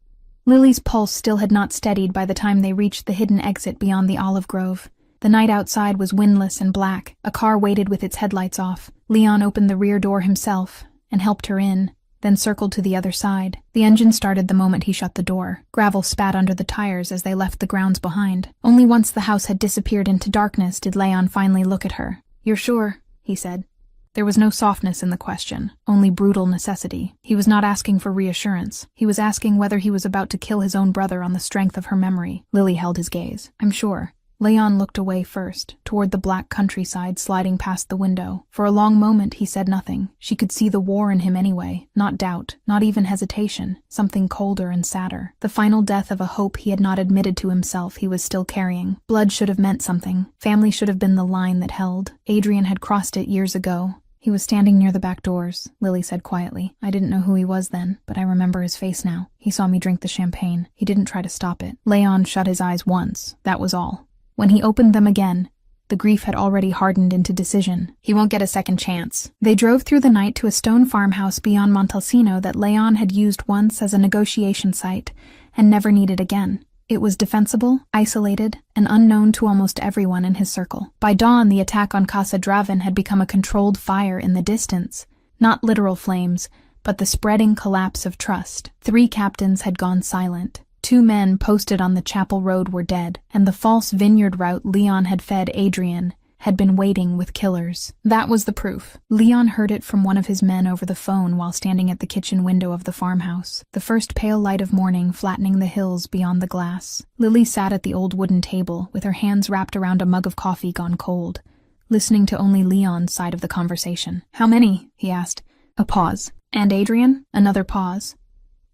Lily's pulse still had not steadied by the time they reached the hidden exit beyond the olive grove. The night outside was windless and black. A car waited with its headlights off. Leon opened the rear door himself and helped her in, then circled to the other side. The engine started the moment he shut the door. Gravel spat under the tires as they left the grounds behind. Only once the house had disappeared into darkness did Leon finally look at her. "You're sure?" he said. There was no softness in the question, only brutal necessity. He was not asking for reassurance. He was asking whether he was about to kill his own brother on the strength of her memory. Lily held his gaze. "I'm sure." Leon looked away first, toward the black countryside sliding past the window. For a long moment he said nothing. She could see the war in him anyway, not doubt, not even hesitation, something colder and sadder. The final death of a hope he had not admitted to himself he was still carrying. Blood should have meant something. Family should have been the line that held. Adrian had crossed it years ago. "He was standing near the back doors," Lily said quietly. "I didn't know who he was then, but I remember his face now. He saw me drink the champagne. He didn't try to stop it." Leon shut his eyes once. That was all. When he opened them again, the grief had already hardened into decision. He won't get a second chance. They drove through the night to a stone farmhouse beyond Montalcino that Leon had used once as a negotiation site and never needed again. It was defensible, isolated, and unknown to almost everyone in his circle. By dawn, the attack on Casa Draven had become a controlled fire in the distance. Not literal flames, but the spreading collapse of trust. 3 captains had gone silent. 2 men posted on the chapel road were dead, and the false vineyard route Leon had fed Adrian had been waiting with killers. That was the proof. Leon heard it from one of his men over the phone while standing at the kitchen window of the farmhouse, the first pale light of morning flattening the hills beyond the glass. Lily sat at the old wooden table, with her hands wrapped around a mug of coffee gone cold, listening to only Leon's side of the conversation. "How many?" he asked. A pause. "And Adrian?" Another pause.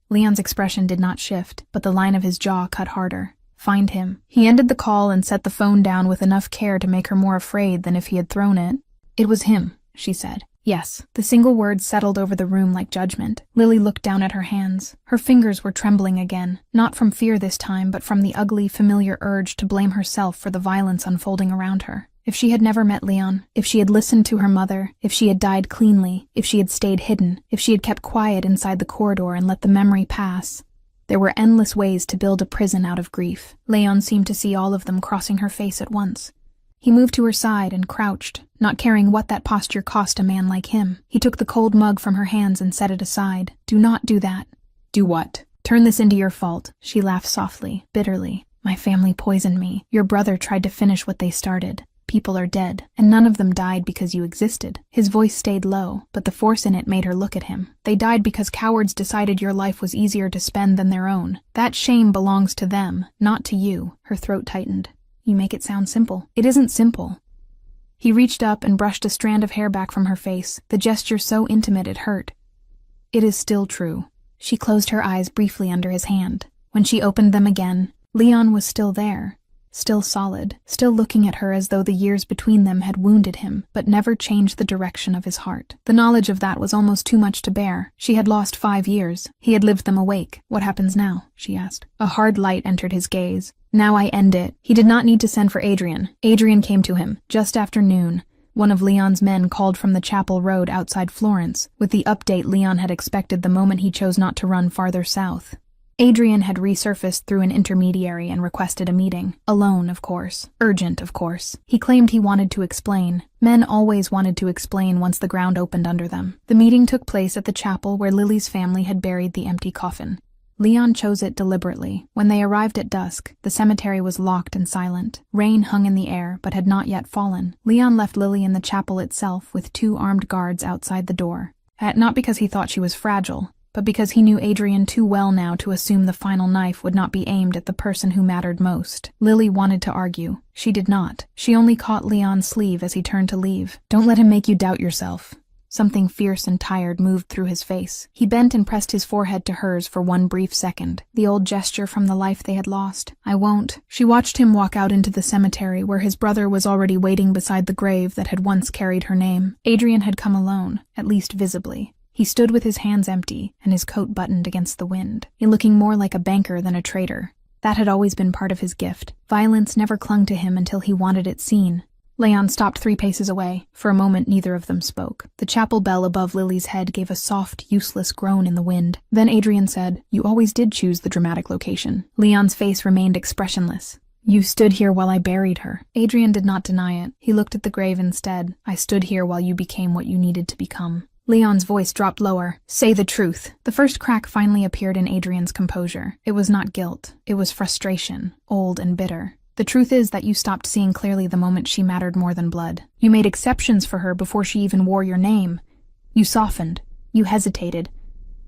Leon's expression did not shift, but the line of his jaw cut harder. "Find him." He ended the call and set the phone down with enough care to make her more afraid than if he had thrown it. "It was him," she said. "Yes." The single word settled over the room like judgment. Lily looked down at her hands. Her fingers were trembling again, not from fear this time, but from the ugly, familiar urge to blame herself for the violence unfolding around her. If she had never met Leon, if she had listened to her mother, if she had died cleanly, if she had stayed hidden, if she had kept quiet inside the corridor and let the memory pass, there were endless ways to build a prison out of grief. Leon seemed to see all of them crossing her face at once. He moved to her side and crouched, not caring what that posture cost a man like him. He took the cold mug from her hands and set it aside. "Do not do that." "Do what?" "Turn this into your fault." She laughed softly, bitterly. "My family poisoned me. Your brother tried to finish what they started. People are dead, and none of them died because you existed." His voice stayed low, but the force in it made her look at him. "They died because cowards decided your life was easier to spend than their own. That shame belongs to them, not to you." Her throat tightened. "You make it sound simple." "It isn't simple." He reached up and brushed a strand of hair back from her face, the gesture so intimate it hurt. "It is still true." She closed her eyes briefly under his hand. When she opened them again, Leon was still there. Still solid, still looking at her as though the years between them had wounded him, but never changed the direction of his heart. The knowledge of that was almost too much to bear. She had lost 5 years. He had lived them awake. "What happens now?" she asked. A hard light entered his gaze. "Now I end it." He did not need to send for Adrian. Adrian came to him, just after noon. One of Leon's men called from the chapel road outside Florence, with the update Leon had expected the moment he chose not to run farther south. Adrian had resurfaced through an intermediary and requested a meeting. Alone, of course. Urgent, of course. He claimed he wanted to explain. Men always wanted to explain once the ground opened under them. The meeting took place at the chapel where Lily's family had buried the empty coffin. Leon chose it deliberately. When they arrived at dusk, the cemetery was locked and silent. Rain hung in the air, but had not yet fallen. Leon left Lily in the chapel itself with 2 armed guards outside the door. Not because he thought she was fragile, but because he knew Adrian too well now to assume the final knife would not be aimed at the person who mattered most. Lily wanted to argue. She did not. She only caught Leon's sleeve as he turned to leave. "Don't let him make you doubt yourself." Something fierce and tired moved through his face. He bent and pressed his forehead to hers for one brief second, the old gesture from the life they had lost. "I won't." She watched him walk out into the cemetery where his brother was already waiting beside the grave that had once carried her name. Adrian had come alone, at least visibly. He stood with his hands empty and his coat buttoned against the wind, looking more like a banker than a traitor. That had always been part of his gift. Violence never clung to him until he wanted it seen. Leon stopped 3 paces away. For a moment, neither of them spoke. The chapel bell above Lily's head gave a soft, useless groan in the wind. Then Adrian said, "You always did choose the dramatic location." Leon's face remained expressionless. "You stood here while I buried her." Adrian did not deny it. He looked at the grave instead. "I stood here while you became what you needed to become." Leon's voice dropped lower. "Say the truth." The first crack finally appeared in Adrian's composure. It was not guilt. It was frustration, old and bitter. "The truth is that you stopped seeing clearly the moment she mattered more than blood. You made exceptions for her before she even wore your name. You softened. You hesitated.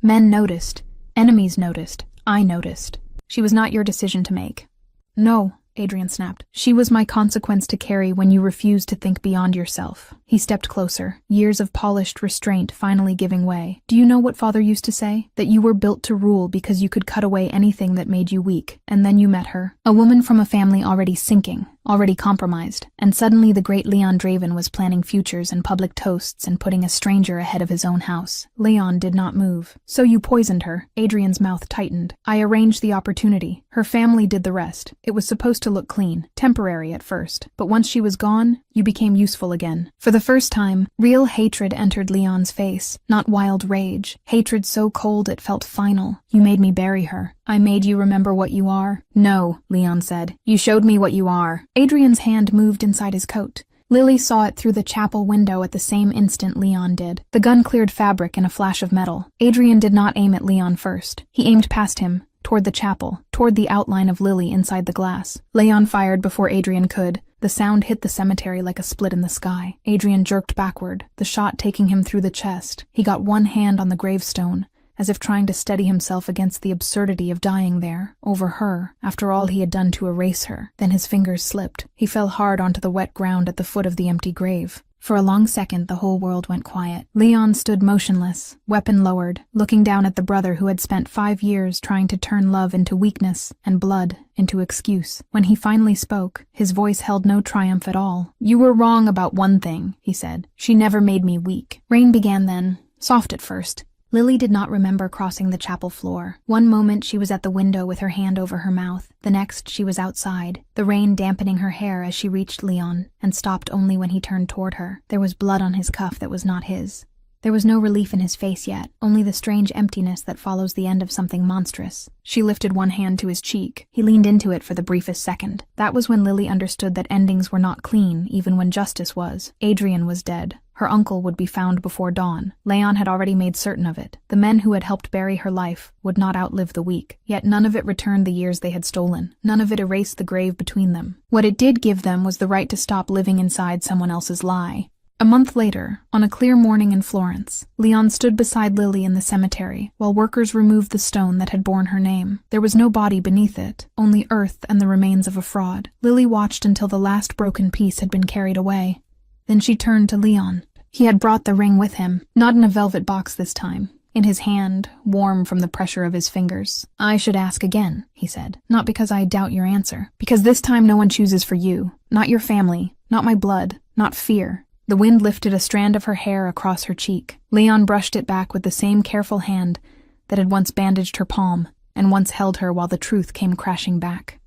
Men noticed. Enemies noticed. I noticed. She was not your decision to make." "No," Adrian snapped. "She was my consequence to carry when you refused to think beyond yourself." He stepped closer, years of polished restraint finally giving way. "Do you know what Father used to say? That you were built to rule because you could cut away anything that made you weak. And then you met her. A woman from a family already sinking, already compromised. And suddenly the great Leon Draven was planning futures and public toasts and putting a stranger ahead of his own house." Leon did not move. "So you poisoned her." Adrian's mouth tightened. "I arranged the opportunity. Her family did the rest. It was supposed to look clean, temporary at first. But once she was gone, you became useful again." For the first time, real hatred entered Leon's face, not wild rage. Hatred so cold it felt final. "You made me bury her. I made you remember what you are." "No," Leon said. "You showed me what you are." Adrian's hand moved inside his coat. Lily saw it through the chapel window at the same instant Leon did. The gun cleared fabric in a flash of metal. Adrian did not aim at Leon first. He aimed past him, toward the chapel, toward the outline of Lily inside the glass. Leon fired before Adrian could. The sound hit the cemetery like a split in the sky. Adrian jerked backward, the shot taking him through the chest. He got one hand on the gravestone, as if trying to steady himself against the absurdity of dying there, over her, after all he had done to erase her. Then his fingers slipped. He fell hard onto the wet ground at the foot of the empty grave. For a long second, the whole world went quiet. Leon stood motionless, weapon lowered, looking down at the brother who had spent 5 years trying to turn love into weakness and blood into excuse. When he finally spoke, his voice held no triumph at all. "You were wrong about one thing," he said. "She never made me weak." Rain began then, soft at first. Lily did not remember crossing the chapel floor. One moment she was at the window with her hand over her mouth. The next she was outside, the rain dampening her hair as she reached Leon, and stopped only when he turned toward her. There was blood on his cuff that was not his. There was no relief in his face yet, only the strange emptiness that follows the end of something monstrous. She lifted one hand to his cheek. He leaned into it for the briefest second. That was when Lily understood that endings were not clean, even when justice was. Adrian was dead. Her uncle would be found before dawn. Leon had already made certain of it. The men who had helped bury her life would not outlive the weak. Yet none of it returned the years they had stolen. None of it erased the grave between them. What it did give them was the right to stop living inside someone else's lie. A month later, on a clear morning in Florence, Leon stood beside Lily in the cemetery while workers removed the stone that had borne her name. There was no body beneath it, only earth and the remains of a fraud. Lily watched until the last broken piece had been carried away. Then she turned to Leon. He had brought the ring with him, not in a velvet box this time. In his hand, warm from the pressure of his fingers. "I should ask again," he said. "Not because I doubt your answer. Because this time no one chooses for you. Not your family, not my blood, not fear." The wind lifted a strand of her hair across her cheek. Leon brushed it back with the same careful hand that had once bandaged her palm and once held her while the truth came crashing back.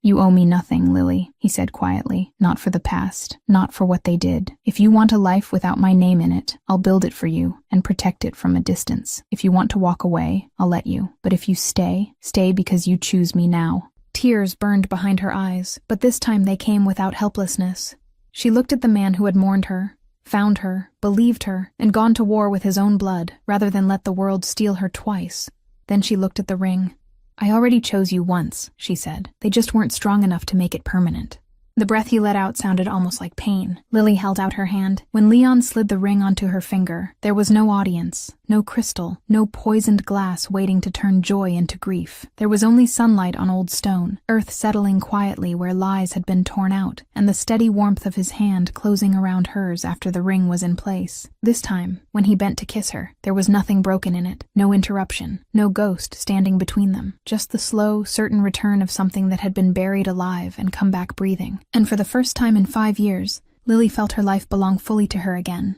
"You owe me nothing, Lily," he said quietly. "Not for the past, not for what they did. If you want a life without my name in it, I'll build it for you and protect it from a distance. If you want to walk away, I'll let you. But if you stay, stay because you choose me now." Tears burned behind her eyes, but this time they came without helplessness. She looked at the man who had mourned her, found her, believed her, and gone to war with his own blood, rather than let the world steal her twice. Then she looked at the ring. "I already chose you once," she said. "They just weren't strong enough to make it permanent." The breath he let out sounded almost like pain. Lily held out her hand. When Leon slid the ring onto her finger, there was no audience, no crystal, no poisoned glass waiting to turn joy into grief. There was only sunlight on old stone, earth settling quietly where lies had been torn out, and the steady warmth of his hand closing around hers after the ring was in place. This time, when he bent to kiss her, there was nothing broken in it, no interruption, no ghost standing between them, just the slow, certain return of something that had been buried alive and come back breathing. And for the first time in 5 years, Lily felt her life belong fully to her again.